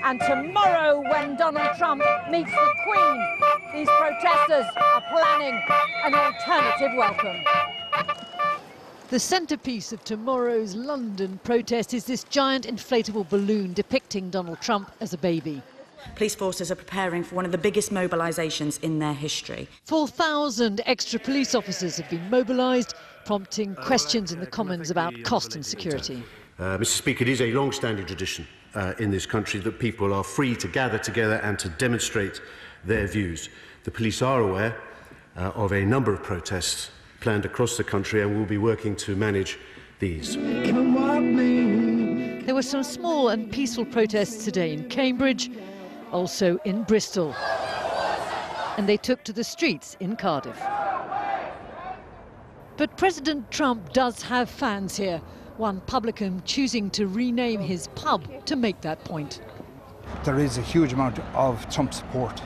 And tomorrow, when Donald Trump meets the Queen, these protesters are planning an alternative welcome. The centrepiece of tomorrow's London protest is this giant inflatable balloon depicting Donald Trump as a baby. Police forces are preparing for one of the biggest mobilisations in their history. 4,000 extra police officers have been mobilised, prompting questions in the Commons about cost and security. Mr. Speaker, it is a long-standing tradition in this country that people are free to gather together and to demonstrate their views. The police are aware of a number of protests planned across the country and will be working to manage these. There were some small and peaceful protests today in Cambridge, also in Bristol, and they took to the streets in Cardiff. But President Trump does have fans here, one publican choosing to rename his pub to make that point. There is a huge amount of Trump support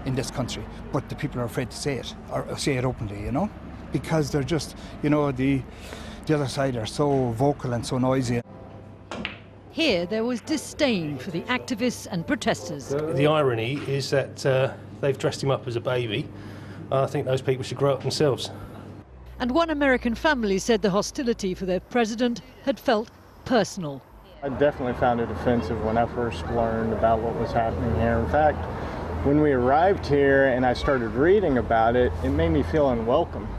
in this country, but the people are afraid to say it, or say it openly, you know? Because they're just, you know, the other side are so vocal and so noisy. Here there was disdain for the activists and protesters. The irony is that they've dressed him up as a baby. I think those people should grow up themselves. And one American family said the hostility for their president had felt personal. I definitely found it offensive when I first learned about what was happening here. In fact, when we arrived here and I started reading about it, it made me feel unwelcome.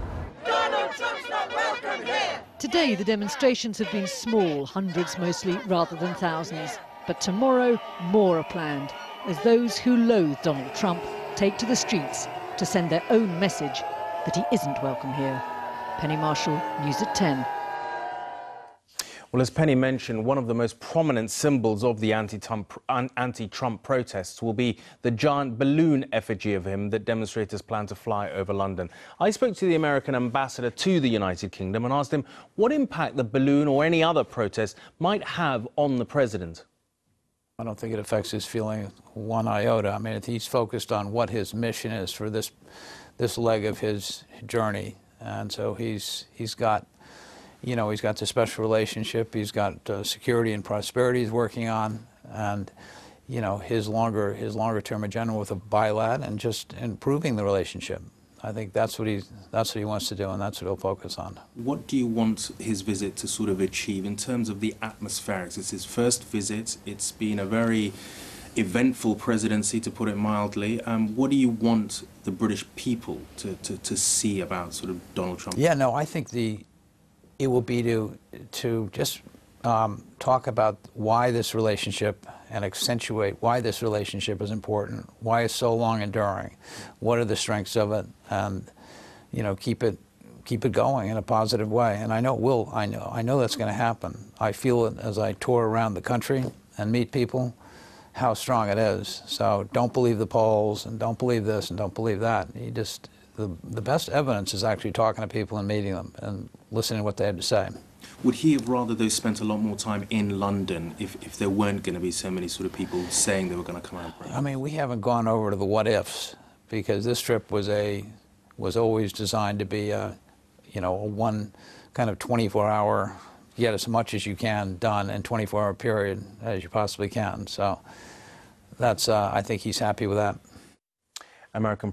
Today the demonstrations have been small, hundreds mostly rather than thousands. But tomorrow more are planned as those who loathe Donald Trump take to the streets to send their own message that he isn't welcome here. Penny Marshall, News at 10. Well, as Penny mentioned, one of the most prominent symbols of the anti-Trump protests will be the giant balloon effigy of him that demonstrators plan to fly over London. I spoke to the American ambassador to the United Kingdom and asked him what impact the balloon or any other protest might have on the president. I don't think it affects his feeling one iota. I mean, he's focused on what his mission is for this leg of his journey. And so he's got, you know, he's got the special relationship, he's got security and prosperity he's working on, and, you know, his longer term agenda with a bilat and just improving the relationship. I think that's what he wants to do, and that's what he'll focus on. What do you want his visit to sort of achieve in terms of the atmospherics? It's his first visit. It's been a very eventful presidency, to put it mildly. What do you want the British people to see about sort of Donald Trump? Yeah, no, I think it will be to just talk about why this relationship and accentuate why this relationship is important, why it's so long enduring, what are the strengths of it, and, you know, keep it going in a positive way. And I know it will. I know that's going to happen. I feel it as I tour around the country and meet people, how strong it is. So don't believe the polls and don't believe this and don't believe that. the best evidence is actually talking to people and meeting them and listening to what they have to say. Would he have rather those spent a lot more time in London if there weren't going to be so many sort of people saying they were going to come out? I mean, we haven't gone over to the what ifs, because this trip was always designed to be a one kind of 24-hour, get as much as you can done in 24-hour period as you possibly can. So that's I think he's happy with that. American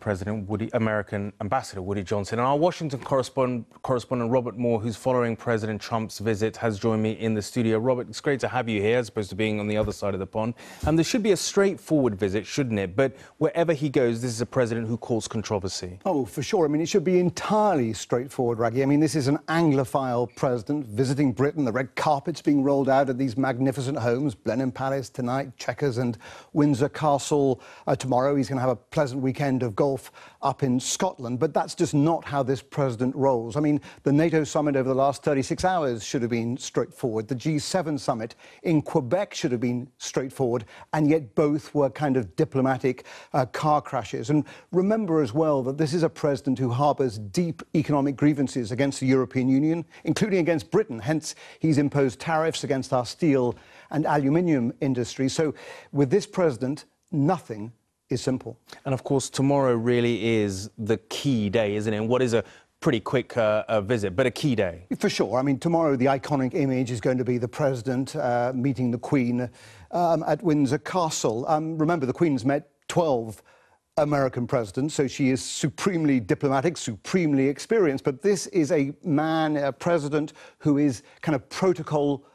Ambassador Woody Johnson. And our Washington correspondent Robert Moore, who's following President Trump's visit, has joined me in the studio. Robert, it's great to have you here, as opposed to being on the other side of the pond. And this should be a straightforward visit, shouldn't it? But wherever he goes, this is a president who caused controversy. Oh, for sure. I mean, it should be entirely straightforward, Raggy. I mean, this is an Anglophile president visiting Britain. The red carpet's being rolled out at these magnificent homes, Blenheim Palace tonight, Chequers and Windsor Castle tomorrow. He's going to have a pleasant weekend of golf up in Scotland, but that's just not how this president rolls. I mean, the NATO summit over the last 36 hours should have been straightforward. The G7 summit in Quebec should have been straightforward, and yet both were kind of diplomatic car crashes. And remember as well that this is a president who harbours deep economic grievances against the European Union, including against Britain. Hence, he's imposed tariffs against our steel and aluminium industry. So with this president, nothing is simple. And of course, tomorrow really is the key day, isn't it? And what is a pretty quick visit, but a key day. For sure. I mean, tomorrow the iconic image is going to be the president meeting the Queen at Windsor Castle. Remember, the Queen's met 12 American presidents, so she is supremely diplomatic, supremely experienced. But this is a man, a president, who is kind of protocol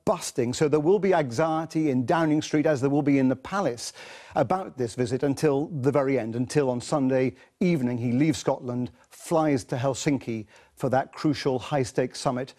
busting. So there will be anxiety in Downing Street, as there will be in the palace, about this visit until the very end, until on Sunday evening he leaves Scotland, flies to Helsinki for that crucial high-stakes summit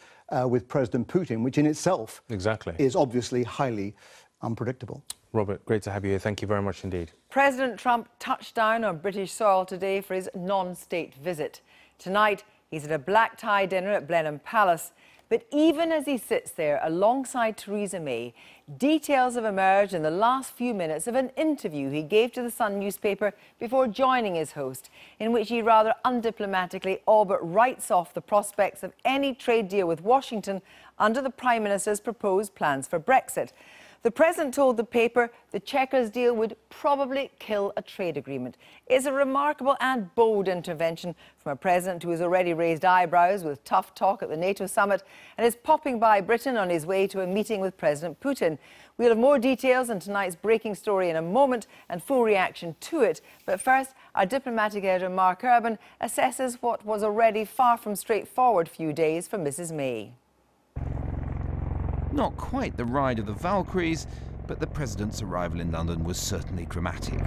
with President Putin, which in itself is obviously highly unpredictable. Robert, great to have you here. Thank you very much indeed. President Trump touched down on British soil today for his non-state visit. Tonight, he's at a black tie dinner at Blenheim Palace. But even as he sits there alongside Theresa May, details have emerged in the last few minutes of an interview he gave to the Sun newspaper before joining his host, in which he rather undiplomatically all but writes off the prospects of any trade deal with Washington under the Prime Minister's proposed plans for Brexit. The President told the paper the Chequers deal would probably kill a trade agreement. It's a remarkable and bold intervention from a President who has already raised eyebrows with tough talk at the NATO summit and is popping by Britain on his way to a meeting with President Putin. We'll have more details on tonight's breaking story in a moment and full reaction to it. But first, our diplomatic editor Mark Urban assesses what was already far from straightforward few days for Mrs May. Not quite the ride of the Valkyries, but the president's arrival in London was certainly dramatic.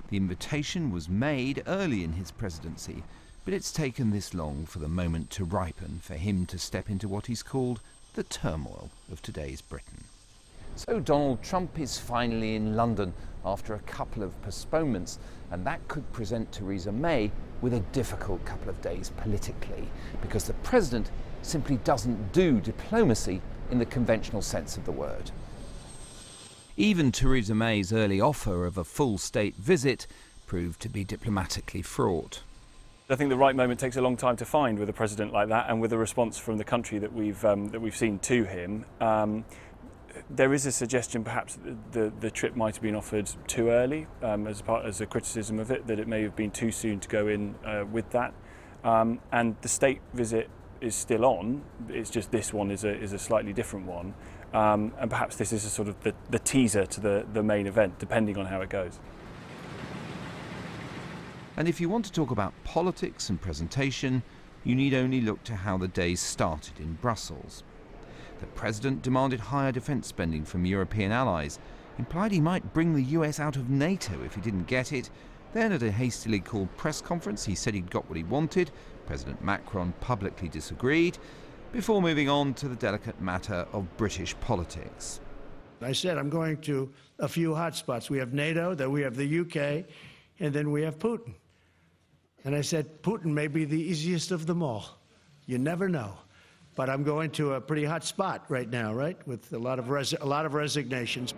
The invitation was made early in his presidency, but it's taken this long for the moment to ripen for him to step into what he's called the turmoil of today's Britain. So Donald Trump is finally in London after a couple of postponements, and that could present Theresa May with a difficult couple of days politically, because the president simply doesn't do diplomacy in the conventional sense of the word. Even Theresa May's early offer of a full state visit proved to be diplomatically fraught. I think the right moment takes a long time to find with a president like that, and with a response from the country that we've seen to him. There is a suggestion perhaps that the trip might have been offered too early as a criticism of it, that it may have been too soon to go in with that. And the state visit is still on, it's just this one is a slightly different one. And perhaps this is a sort of the teaser to the main event, depending on how it goes. And if you want to talk about politics and presentation, you need only look to how the days started in Brussels. The president demanded higher defence spending from European allies, implied he might bring the US out of NATO if he didn't get it. Then at a hastily called press conference he said he'd got what he wanted. President Macron publicly disagreed, before moving on to the delicate matter of British politics. I said I'm going to a few hotspots. We have NATO, then we have the UK, and then we have Putin. And I said Putin may be the easiest of them all. You never know. But I'm going to a pretty hot spot right now, right, with a lot of resignations.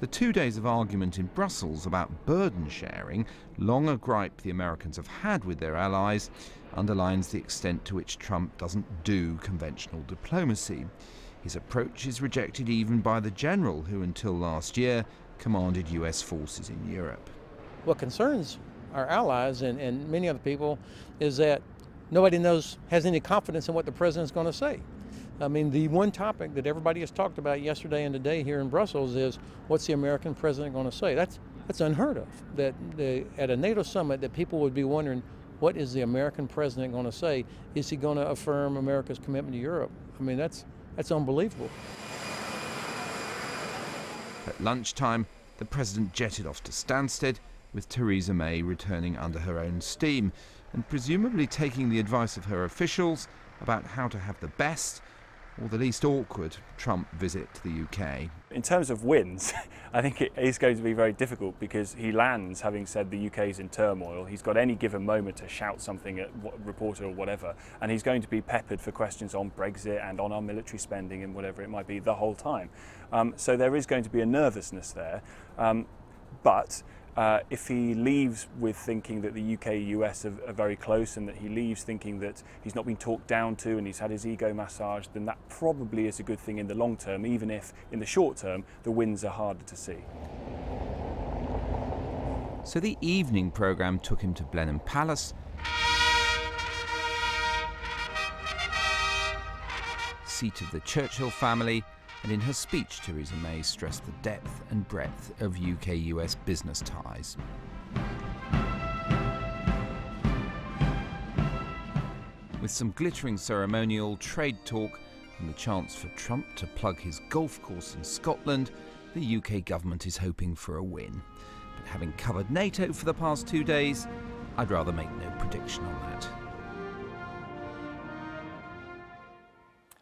The 2 days of argument in Brussels about burden sharing, long a gripe the Americans have had with their allies, underlines the extent to which Trump doesn't do conventional diplomacy. His approach is rejected even by the general who, until last year, commanded US forces in Europe. What concerns our allies and many other people is that nobody has any confidence in what the president's going to say. I mean, the one topic that everybody has talked about yesterday and today here in Brussels is what's the American president going to say? That's unheard of. That at a NATO summit that people would be wondering, what is the American president going to say? Is he going to affirm America's commitment to Europe? I mean, that's unbelievable. At lunchtime, the president jetted off to Stansted, with Theresa May returning under her own steam and presumably taking the advice of her officials about how to have the best or the least awkward Trump visit to the UK. In terms of wins, I think it is going to be very difficult because he lands having said the UK is in turmoil. He's got any given moment to shout something at a reporter or whatever, and he's going to be peppered for questions on Brexit and on our military spending and whatever it might be the whole time. So there is going to be a nervousness there, but if he leaves with thinking that the UK-US are very close and that he leaves thinking that he's not been talked down to and he's had his ego massaged, then that probably is a good thing in the long term, even if in the short term the wins are harder to see. So the evening programme took him to Blenheim Palace, seat of the Churchill family, and in her speech, Theresa May stressed the depth and breadth of UK-US business ties. With some glittering ceremonial, trade talk, and the chance for Trump to plug his golf course in Scotland, the UK government is hoping for a win. But having covered NATO for the past 2 days, I'd rather make no prediction on that.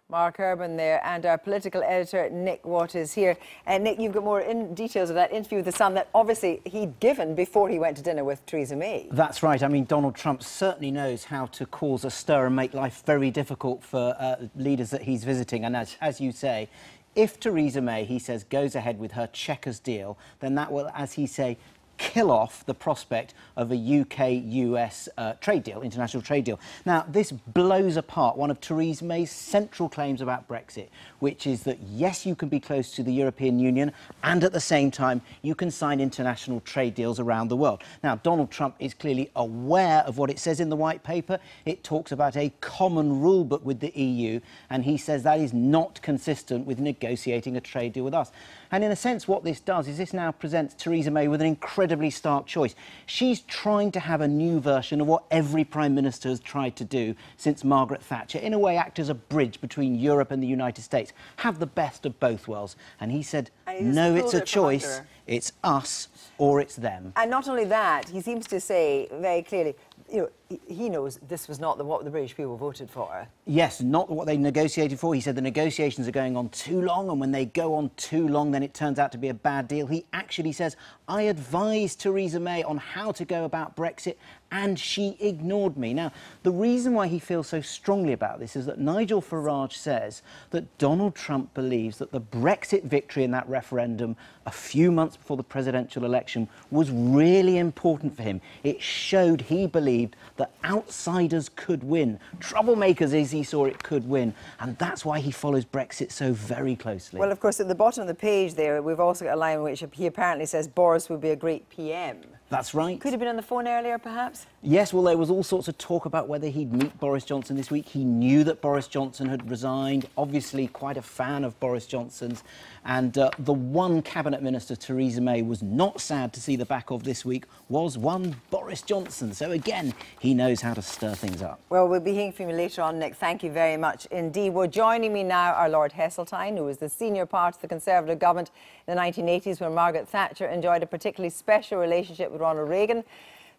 Mark Urban there, and our political editor Nick Watt is here. And Nick, you've got more details of that interview with The Sun that obviously he'd given before he went to dinner with Theresa May. That's right. I mean, Donald Trump certainly knows how to cause a stir and make life very difficult for leaders that he's visiting. And as you say, if Theresa May, he says, goes ahead with her Chequers deal, then that will, as he say, kill off the prospect of a UK-US trade deal, international trade deal. Now, this blows apart one of Theresa May's central claims about Brexit, which is that, yes, you can be close to the European Union and at the same time you can sign international trade deals around the world. Now, Donald Trump is clearly aware of what it says in the White Paper. It talks about a common rule book with the EU, and he says that is not consistent with negotiating a trade deal with us. And in a sense, what this does is this now presents Theresa May with an incredibly stark choice. She's trying to have a new version of what every Prime Minister has tried to do since Margaret Thatcher, in a way act as a bridge between Europe and the United States, have the best of both worlds. And he said, no, it's a choice, it's us or it's them. And not only that, he seems to say very clearly, you know, he knows this was not what the British people voted for. Yes, not what they negotiated for. He said the negotiations are going on too long, and when they go on too long, then it turns out to be a bad deal. He actually says, I advised Theresa May on how to go about Brexit, and she ignored me. Now, the reason why he feels so strongly about this is that Nigel Farage says that Donald Trump believes that the Brexit victory in that referendum a few months before the presidential election was really important for him. It showed he believed that outsiders could win. Troublemakers, as he saw it, could win. And that's why he follows Brexit so very closely. Well, of course, at the bottom of the page there, we've also got a line in which he apparently says Boris would be a great PM. That's right. Could have been on the phone earlier, perhaps? Yes, well, there was all sorts of talk about whether he'd meet Boris Johnson this week. He knew that Boris Johnson had resigned, obviously quite a fan of Boris Johnson's. And the one cabinet minister Theresa May was not sad to see the back of this week was one Boris Johnson. So again, he knows how to stir things up. Well, we'll be hearing from you later on, Nick. Thank you very much indeed. Well, joining me now are Lord Heseltine, who was the senior part of the Conservative government in the 1980s when Margaret Thatcher enjoyed a particularly special relationship with Ronald Reagan.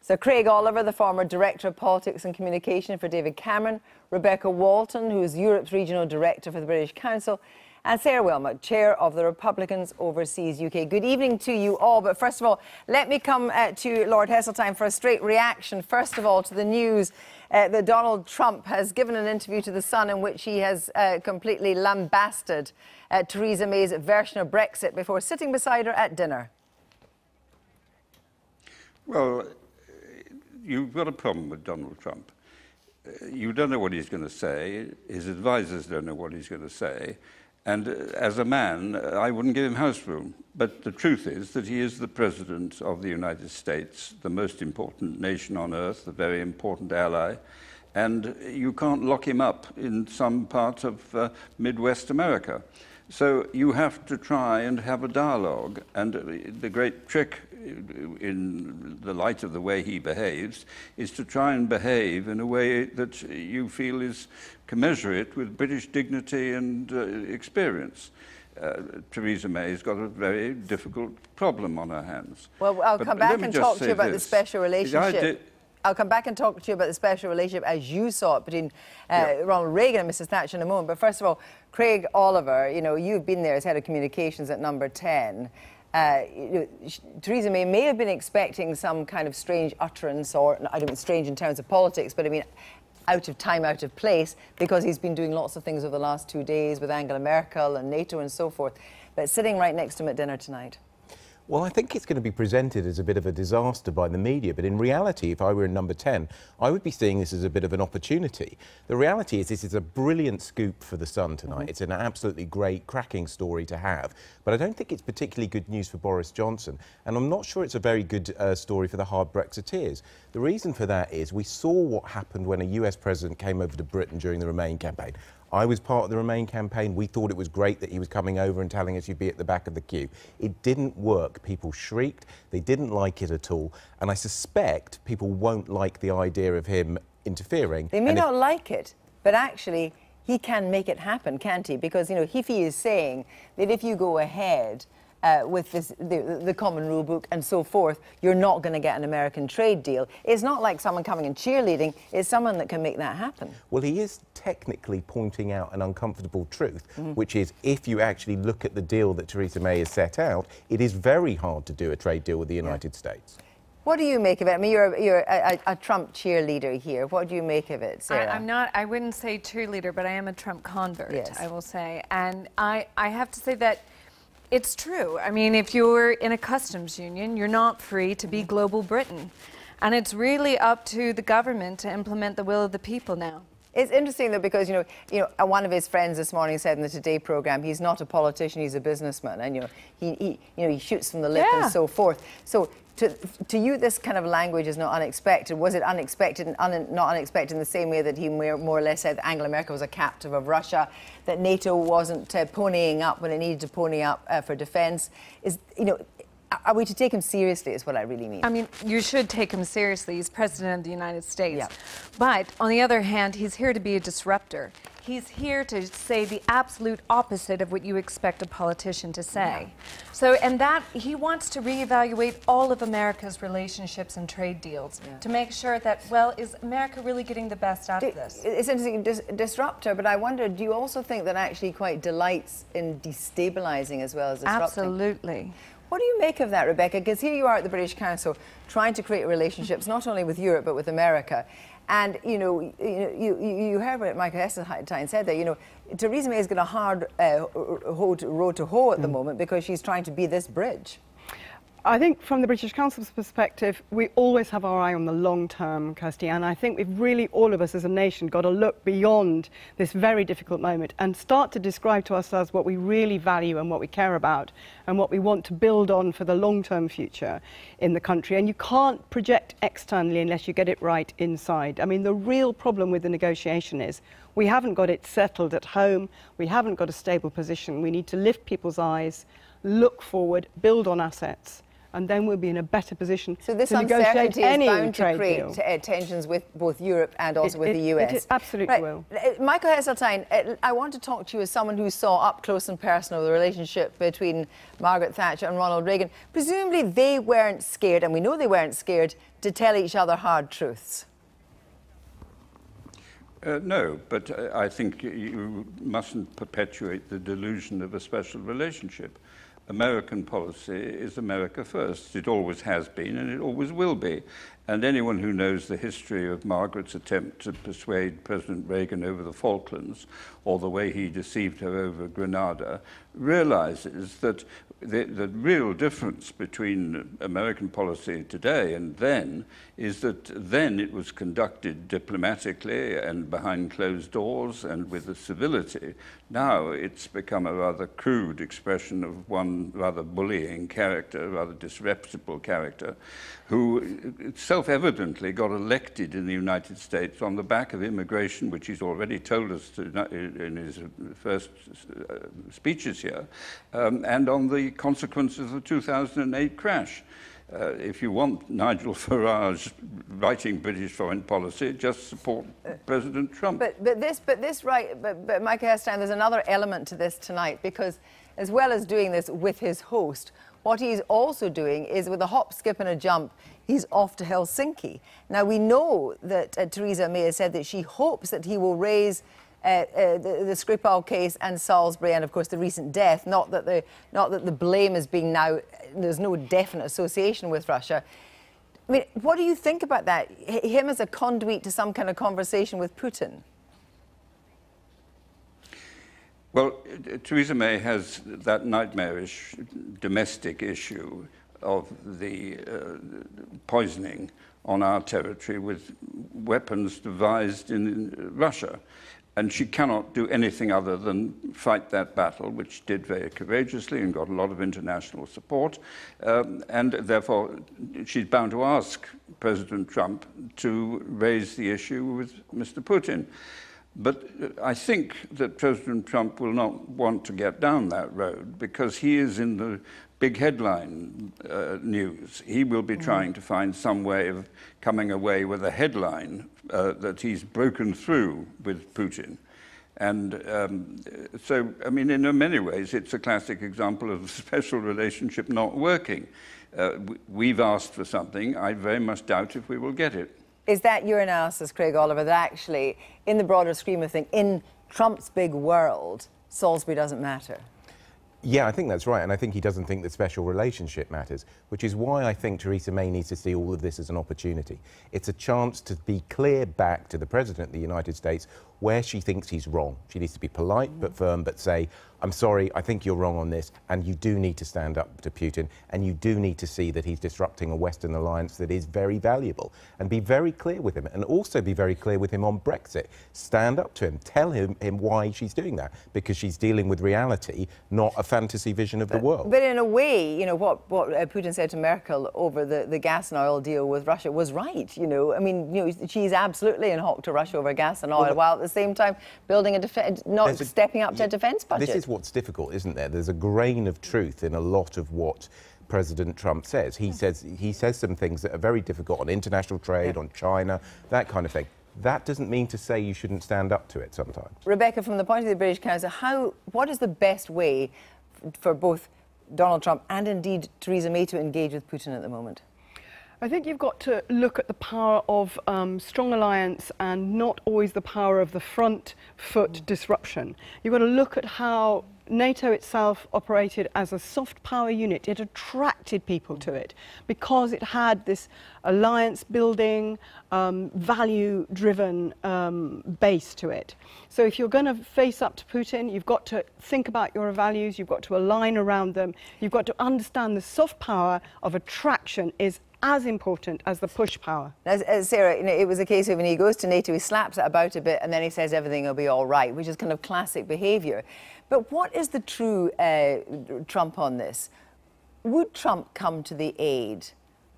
Sir Craig Oliver, the former Director of Politics and Communication for David Cameron. Rebecca Walton, who is Europe's Regional Director for the British Council. and Sarah Wilmot, Chair of the Republicans Overseas UK. Good evening to you all. But first of all, let me come to Lord Heseltine for a straight reaction. First of all, to the news that Donald Trump has given an interview to The Sun in which he has completely lambasted Theresa May's version of Brexit before sitting beside her at dinner. Well, you've got a problem with Donald Trump. You don't know what he's going to say. His advisors don't know what he's going to say. And as a man, I wouldn't give him house room. But the truth is that he is the President of the United States, the most important nation on earth, a very important ally. And you can't lock him up in some part of Midwest America. So you have to try and have a dialogue. And the great trick in the light of the way he behaves is to try and behave in a way that you feel is commensurate with British dignity and experience. Theresa May's got a very difficult problem on her hands. Well, I'll come back and talk to you about the special relationship. I'll come back and talk to you about the special relationship as you saw it between Ronald Reagan and Mrs. Thatcher in a moment. But first of all, Craig Oliver, you know, you've been there as head of communications at Number 10. Theresa May have been expecting some kind of strange utterance, or I don't mean strange in terms of politics, but I mean out of time, out of place, because he's been doing lots of things over the last 2 days with Angela Merkel and NATO and so forth. But sitting right next to him at dinner tonight. Well, I think it's going to be presented as a bit of a disaster by the media, but in reality, if I were in Number 10, I would be seeing this as a bit of an opportunity. The reality is this is a brilliant scoop for The Sun tonight. It's an absolutely great, cracking story to have, but I don't think it's particularly good news for Boris Johnson, and I'm not sure it's a very good story for the hard Brexiteers. The reason for that is we saw what happened when a US president came over to Britain during the Remain campaign. I was part of the Remain campaign. We thought it was great that he was coming over and telling us you'd be at the back of the queue. It didn't work. People shrieked. They didn't like it at all. And I suspect people won't like the idea of him interfering. They may not like it, but actually he can make it happen, can't he? Because, you know, if he is saying that if you go ahead with the common rule book and so forth, you're not going to get an American trade deal. It's not like someone coming and cheerleading. It's someone that can make that happen. Well, he is technically pointing out an uncomfortable truth, which is if you actually look at the deal that Theresa May has set out, it is very hard to do a trade deal with the United States. What do you make of it? I mean, you're a Trump cheerleader here. What do you make of it, Sarah? I'm not, I wouldn't say cheerleader, but I am a Trump convert, I will say. And I have to say that it's true. I mean, if you're in a customs union, you're not free to be global Britain. And it's really up to the government to implement the will of the people now. It's interesting, though, because, you know, one of his friends this morning said in the Today programme, he's not a politician, he's a businessman. And, he shoots from the lip and so forth. So to you, this kind of language is not unexpected. Was it unexpected and not unexpected in the same way that he more or less said that Angela Merkel was a captive of Russia, that NATO wasn't ponying up when it needed to pony up for defence? Are we to take him seriously is what I really mean. I mean, you should take him seriously. He's President of the United States. But on the other hand, he's here to be a disruptor. He's here to say the absolute opposite of what you expect a politician to say. So, and that he wants to reevaluate all of America's relationships and trade deals to make sure that, well, is America really getting the best out of this? It's interesting, disruptor, but I wonder, do you also think that actually quite delights in destabilising as well as disrupting? Absolutely. What do you make of that, Rebecca? Because here you are at the British Council trying to create relationships not only with Europe but with America. And, you heard what Michael Heseltine said there, Theresa May has got a hard road to hoe at the moment because she's trying to be this bridge. I think from the British Council's perspective, we always have our eye on the long term, Kirsty, and I think we've really, all of us as a nation, got to look beyond this very difficult moment and start to describe to ourselves what we really value and what we care about and what we want to build on for the long-term future in the country. And you can't project externally unless you get it right inside. I mean, the real problem with the negotiation is we haven't got it settled at home, we haven't got a stable position. We need to lift people's eyes, look forward, build on assets, and then we'll be in a better position to negotiate any trade deal. Is bound to create tensions with both Europe and also with the US. It absolutely will. Michael Heseltine, I want to talk to you as someone who saw up close and personal the relationship between Margaret Thatcher and Ronald Reagan. Presumably they weren't scared, and we know they weren't scared, to tell each other hard truths. No, but I think you mustn't perpetuate the delusion of a special relationship. American policy is America first. It always has been and it always will be. And anyone who knows the history of Margaret's attempt to persuade President Reagan over the Falklands, or the way he deceived her over Grenada, realizes that the real difference between American policy today and then is that then it was conducted diplomatically and behind closed doors and with a civility. Now it's become a rather crude expression of one rather bullying character, rather disreputable character, who self-evidently got elected in the United States on the back of immigration, which he's already told us in his first speeches here, and on the consequences of the 2008 crash. If you want Nigel Farage writing British foreign policy, just support President Trump. But Mike Hairston, there's another element to this tonight, because as well as doing this with his host, what he's also doing is, with a hop, skip and a jump, he's off to Helsinki. Now, we know that Theresa May has said that she hopes that he will raise the Skripal case and Salisbury, and of course the recent death. Not that the blame is being now, there's no definite association with Russia. I mean, what do you think about that? Him as a conduit to some kind of conversation with Putin? Well, Theresa May has that nightmarish domestic issue of the poisoning on our territory with weapons devised in Russia. And she cannot do anything other than fight that battle, which did very courageously and got a lot of international support. And therefore, she's bound to ask President Trump to raise the issue with Mr. Putin. But I think that President Trump will not want to get down that road, because he is in the big headline news. He will be trying to find some way of coming away with a headline that he's broken through with Putin. And so, I mean, in many ways, it's a classic example of a special relationship not working. We've asked for something. I very much doubt if we will get it. Is that your analysis, Craig Oliver, that actually, in the broader scheme of things, in Trump's big world, Salisbury doesn't matter? Yeah, I think that's right, and I think he doesn't think the special relationship matters, which is why I think Theresa May needs to see all of this as an opportunity. It's a chance to be clear back to the President of the United States where she thinks he's wrong. She needs to be polite but firm, but say, I'm sorry, I think you're wrong on this, and you do need to stand up to Putin, and you do need to see that he's disrupting a Western alliance that is very valuable, and be very clear with him, and also be very clear with him on Brexit. Stand up to him, tell him why she's doing that, because she's dealing with reality, not a fantasy vision of the world. But in a way, you know, what Putin said to Merkel over the gas and oil deal with Russia was right, you know. I mean, you know, she's absolutely in hock to Russia over gas and oil, while at the same time building stepping up to a defence budget. This is what's difficult, isn't there? There's a grain of truth in a lot of what President Trump says. He says some things that are very difficult on international trade, on China, that kind of thing. That doesn't mean to say you shouldn't stand up to it sometimes. Rebecca, from the point of the British Council, what is the best way for both Donald Trump and indeed Theresa May to engage with Putin at the moment? I think you've got to look at the power of strong alliance and not always the power of the front foot disruption. You've got to look at how NATO itself operated as a soft power unit. It attracted people to it because it had this alliance building, value driven base to it. So if you're going to face up to Putin, you've got to think about your values, you've got to align around them, you've got to understand the soft power of attraction is as important as the push power. As Sarah, you know, it was a case of when he goes to NATO, he slaps it about a bit and then he says everything will be all right, which is kind of classic behaviour. But what is the true Trump on this? Would Trump come to the aid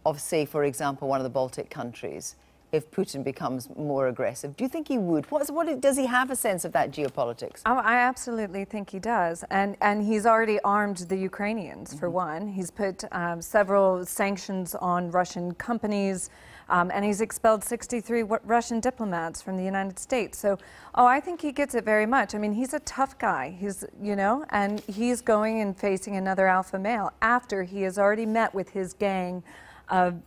of, say, for example, one of the Baltic countries if Putin becomes more aggressive? Do you think he would? Does he have a sense of that geopolitics? Oh, I absolutely think he does. And he's already armed the Ukrainians, for one. He's put several sanctions on Russian companies, and he's expelled 63 Russian diplomats from the United States. So, I think he gets it very much. I mean, he's a tough guy. He's, you know, and he's going and facing another alpha male after he has already met with his gang of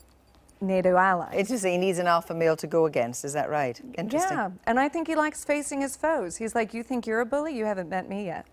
NATO allies. Interesting. He needs an alpha male to go against. Is that right? Interesting. Yeah, and I think he likes facing his foes. He's like, you think you're a bully? You haven't met me yet.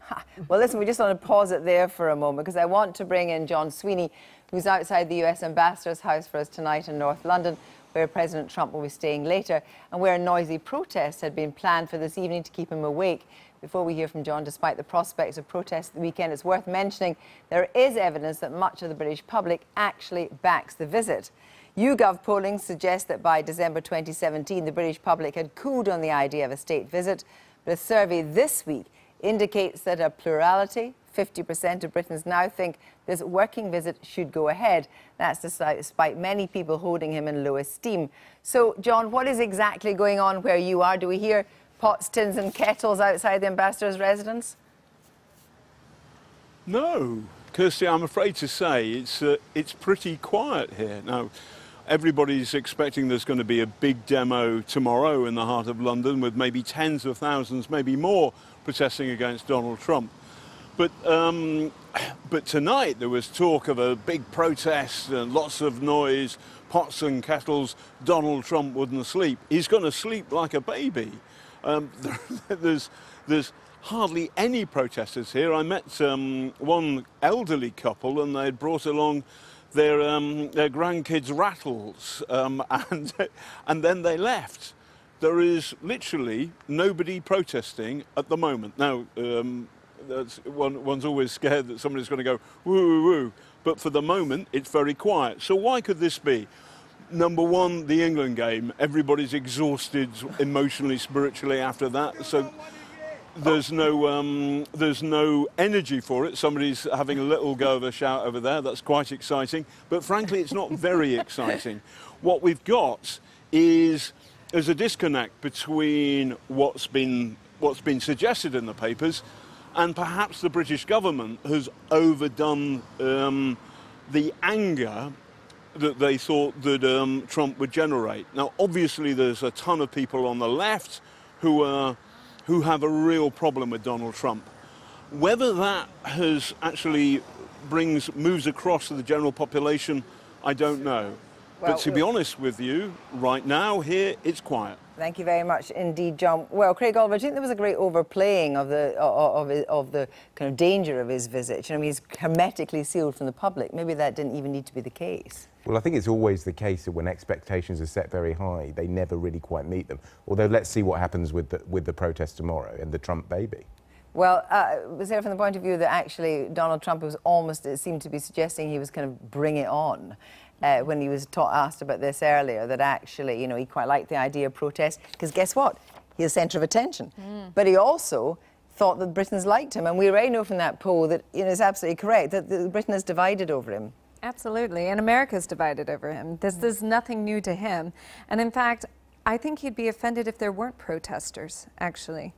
Well, listen, we just want to pause it there for a moment because I want to bring in John Sweeney, who's outside the US Ambassador's house for us tonight in North London, where President Trump will be staying later, and where noisy protests had been planned for this evening to keep him awake. Before we hear from John, despite the prospects of protests the weekend, it's worth mentioning there is evidence that much of the British public actually backs the visit. YouGov polling suggests that by December 2017, the British public had cooled on the idea of a state visit, but a survey this week indicates that a plurality, 50% of Britons now think this working visit should go ahead. That's despite many people holding him in low esteem. So, John, what is exactly going on where you are? Do we hear pots, tins and kettles outside the Ambassador's residence? No, Kirsty, I'm afraid to say it's pretty quiet here. Now, everybody's expecting there's going to be a big demo tomorrow in the heart of London with maybe tens of thousands, maybe more, protesting against Donald Trump. But tonight there was talk of a big protest and lots of noise, pots and kettles. Donald Trump wouldn't sleep. He's going to sleep like a baby. There's hardly any protesters here. I met one elderly couple and they'd brought along their grandkids' rattles and then they left. There is literally nobody protesting at the moment. Now, one's always scared that somebody's going to go woo, woo, woo, but for the moment it's very quiet. So why could this be? Number one, the England game. Everybody's exhausted emotionally, spiritually after that. So there's no energy for it. Somebody's having a little go of a shout over there. That's quite exciting. But frankly, it's not very exciting. What we've got is a disconnect between what's been suggested in the papers, and perhaps the British government has overdone the anger that they thought that Trump would generate. Now, obviously, there's a ton of people on the left who have a real problem with Donald Trump. Whether that has actually moves across to the general population, I don't know. Well, but to be honest with you, right now here it's quiet. Thank you very much indeed, John. Well, Craig Oliver, do you think there was a great overplaying of the kind of danger of his visit? You know, he's hermetically sealed from the public. Maybe that didn't even need to be the case. Well, I think it's always the case that when expectations are set very high, they never really quite meet them. Although let's see what happens with the protest tomorrow and the Trump baby. Well, was there from the point of view that actually Donald Trump was almost, it seemed to be suggesting he was kind of bring it on when he was asked about this earlier, that actually, you know, he quite liked the idea of protest because guess what? He's the centre of attention. But he also thought that Britons liked him. And we already know from that poll that, you know, it's absolutely correct, that Britain is divided over him. Absolutely, and America's divided over him. This is nothing new to him. And in fact, I think he'd be offended if there weren't protesters, actually.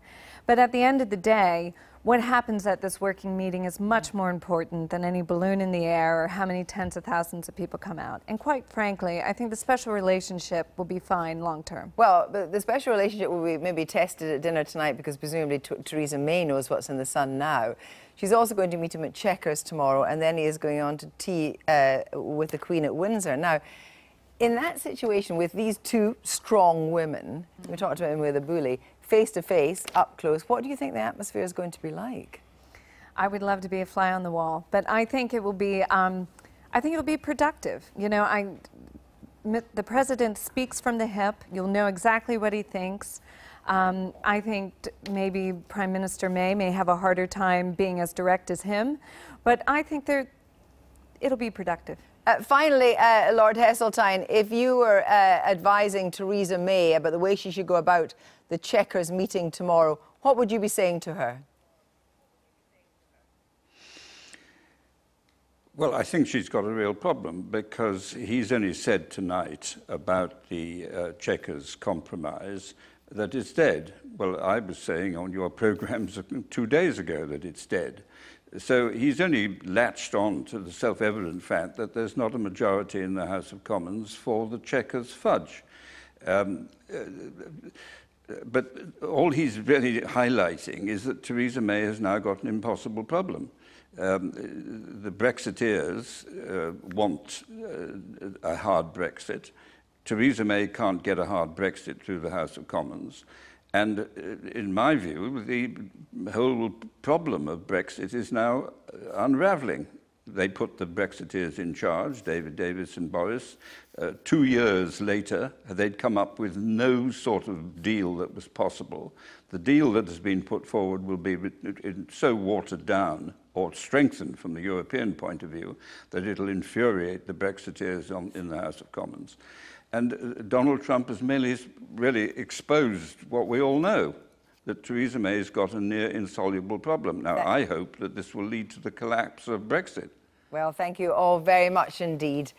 But at the end of the day, what happens at this working meeting is much more important than any balloon in the air or how many tens of thousands of people come out. And quite frankly, I think the special relationship will be fine long term. Well, the special relationship will be maybe tested at dinner tonight because presumably Theresa May knows what's in the sun now. She's also going to meet him at Chequers tomorrow, and then he is going on to tea with the Queen at Windsor. Now, in that situation with these two strong women, we talked about him with a bully, face to face, up close, what do you think the atmosphere is going to be like? I would love to be a fly on the wall, but I think it will be, productive. You know, the president speaks from the hip. You'll know exactly what he thinks. I think maybe Prime Minister May have a harder time being as direct as him, but I think it'll be productive. Finally, Lord Heseltine, if you were advising Theresa May about the way she should go about the Chequers meeting tomorrow, what would you be saying to her? Well, I think she's got a real problem because he's only said tonight about the Chequers compromise that it's dead. Well, I was saying on your programmes 2 days ago that it's dead. So he's only latched on to the self-evident fact that there's not a majority in the House of Commons for the Chequers fudge. But all he's really highlighting is that Theresa May has now got an impossible problem. The Brexiteers want a hard Brexit. Theresa May can't get a hard Brexit through the House of Commons. And in my view, the whole problem of Brexit is now unravelling. They put the Brexiteers in charge, David Davis and Boris. 2 years later, they'd come up with no sort of deal that was possible. The deal that has been put forward will be so watered down or strengthened from the European point of view that it'll infuriate the Brexiteers in the House of Commons. And Donald Trump has merely really exposed what we all know, that Theresa May's got a near insoluble problem. Now, I hope that this will lead to the collapse of Brexit. Well, thank you all very much indeed.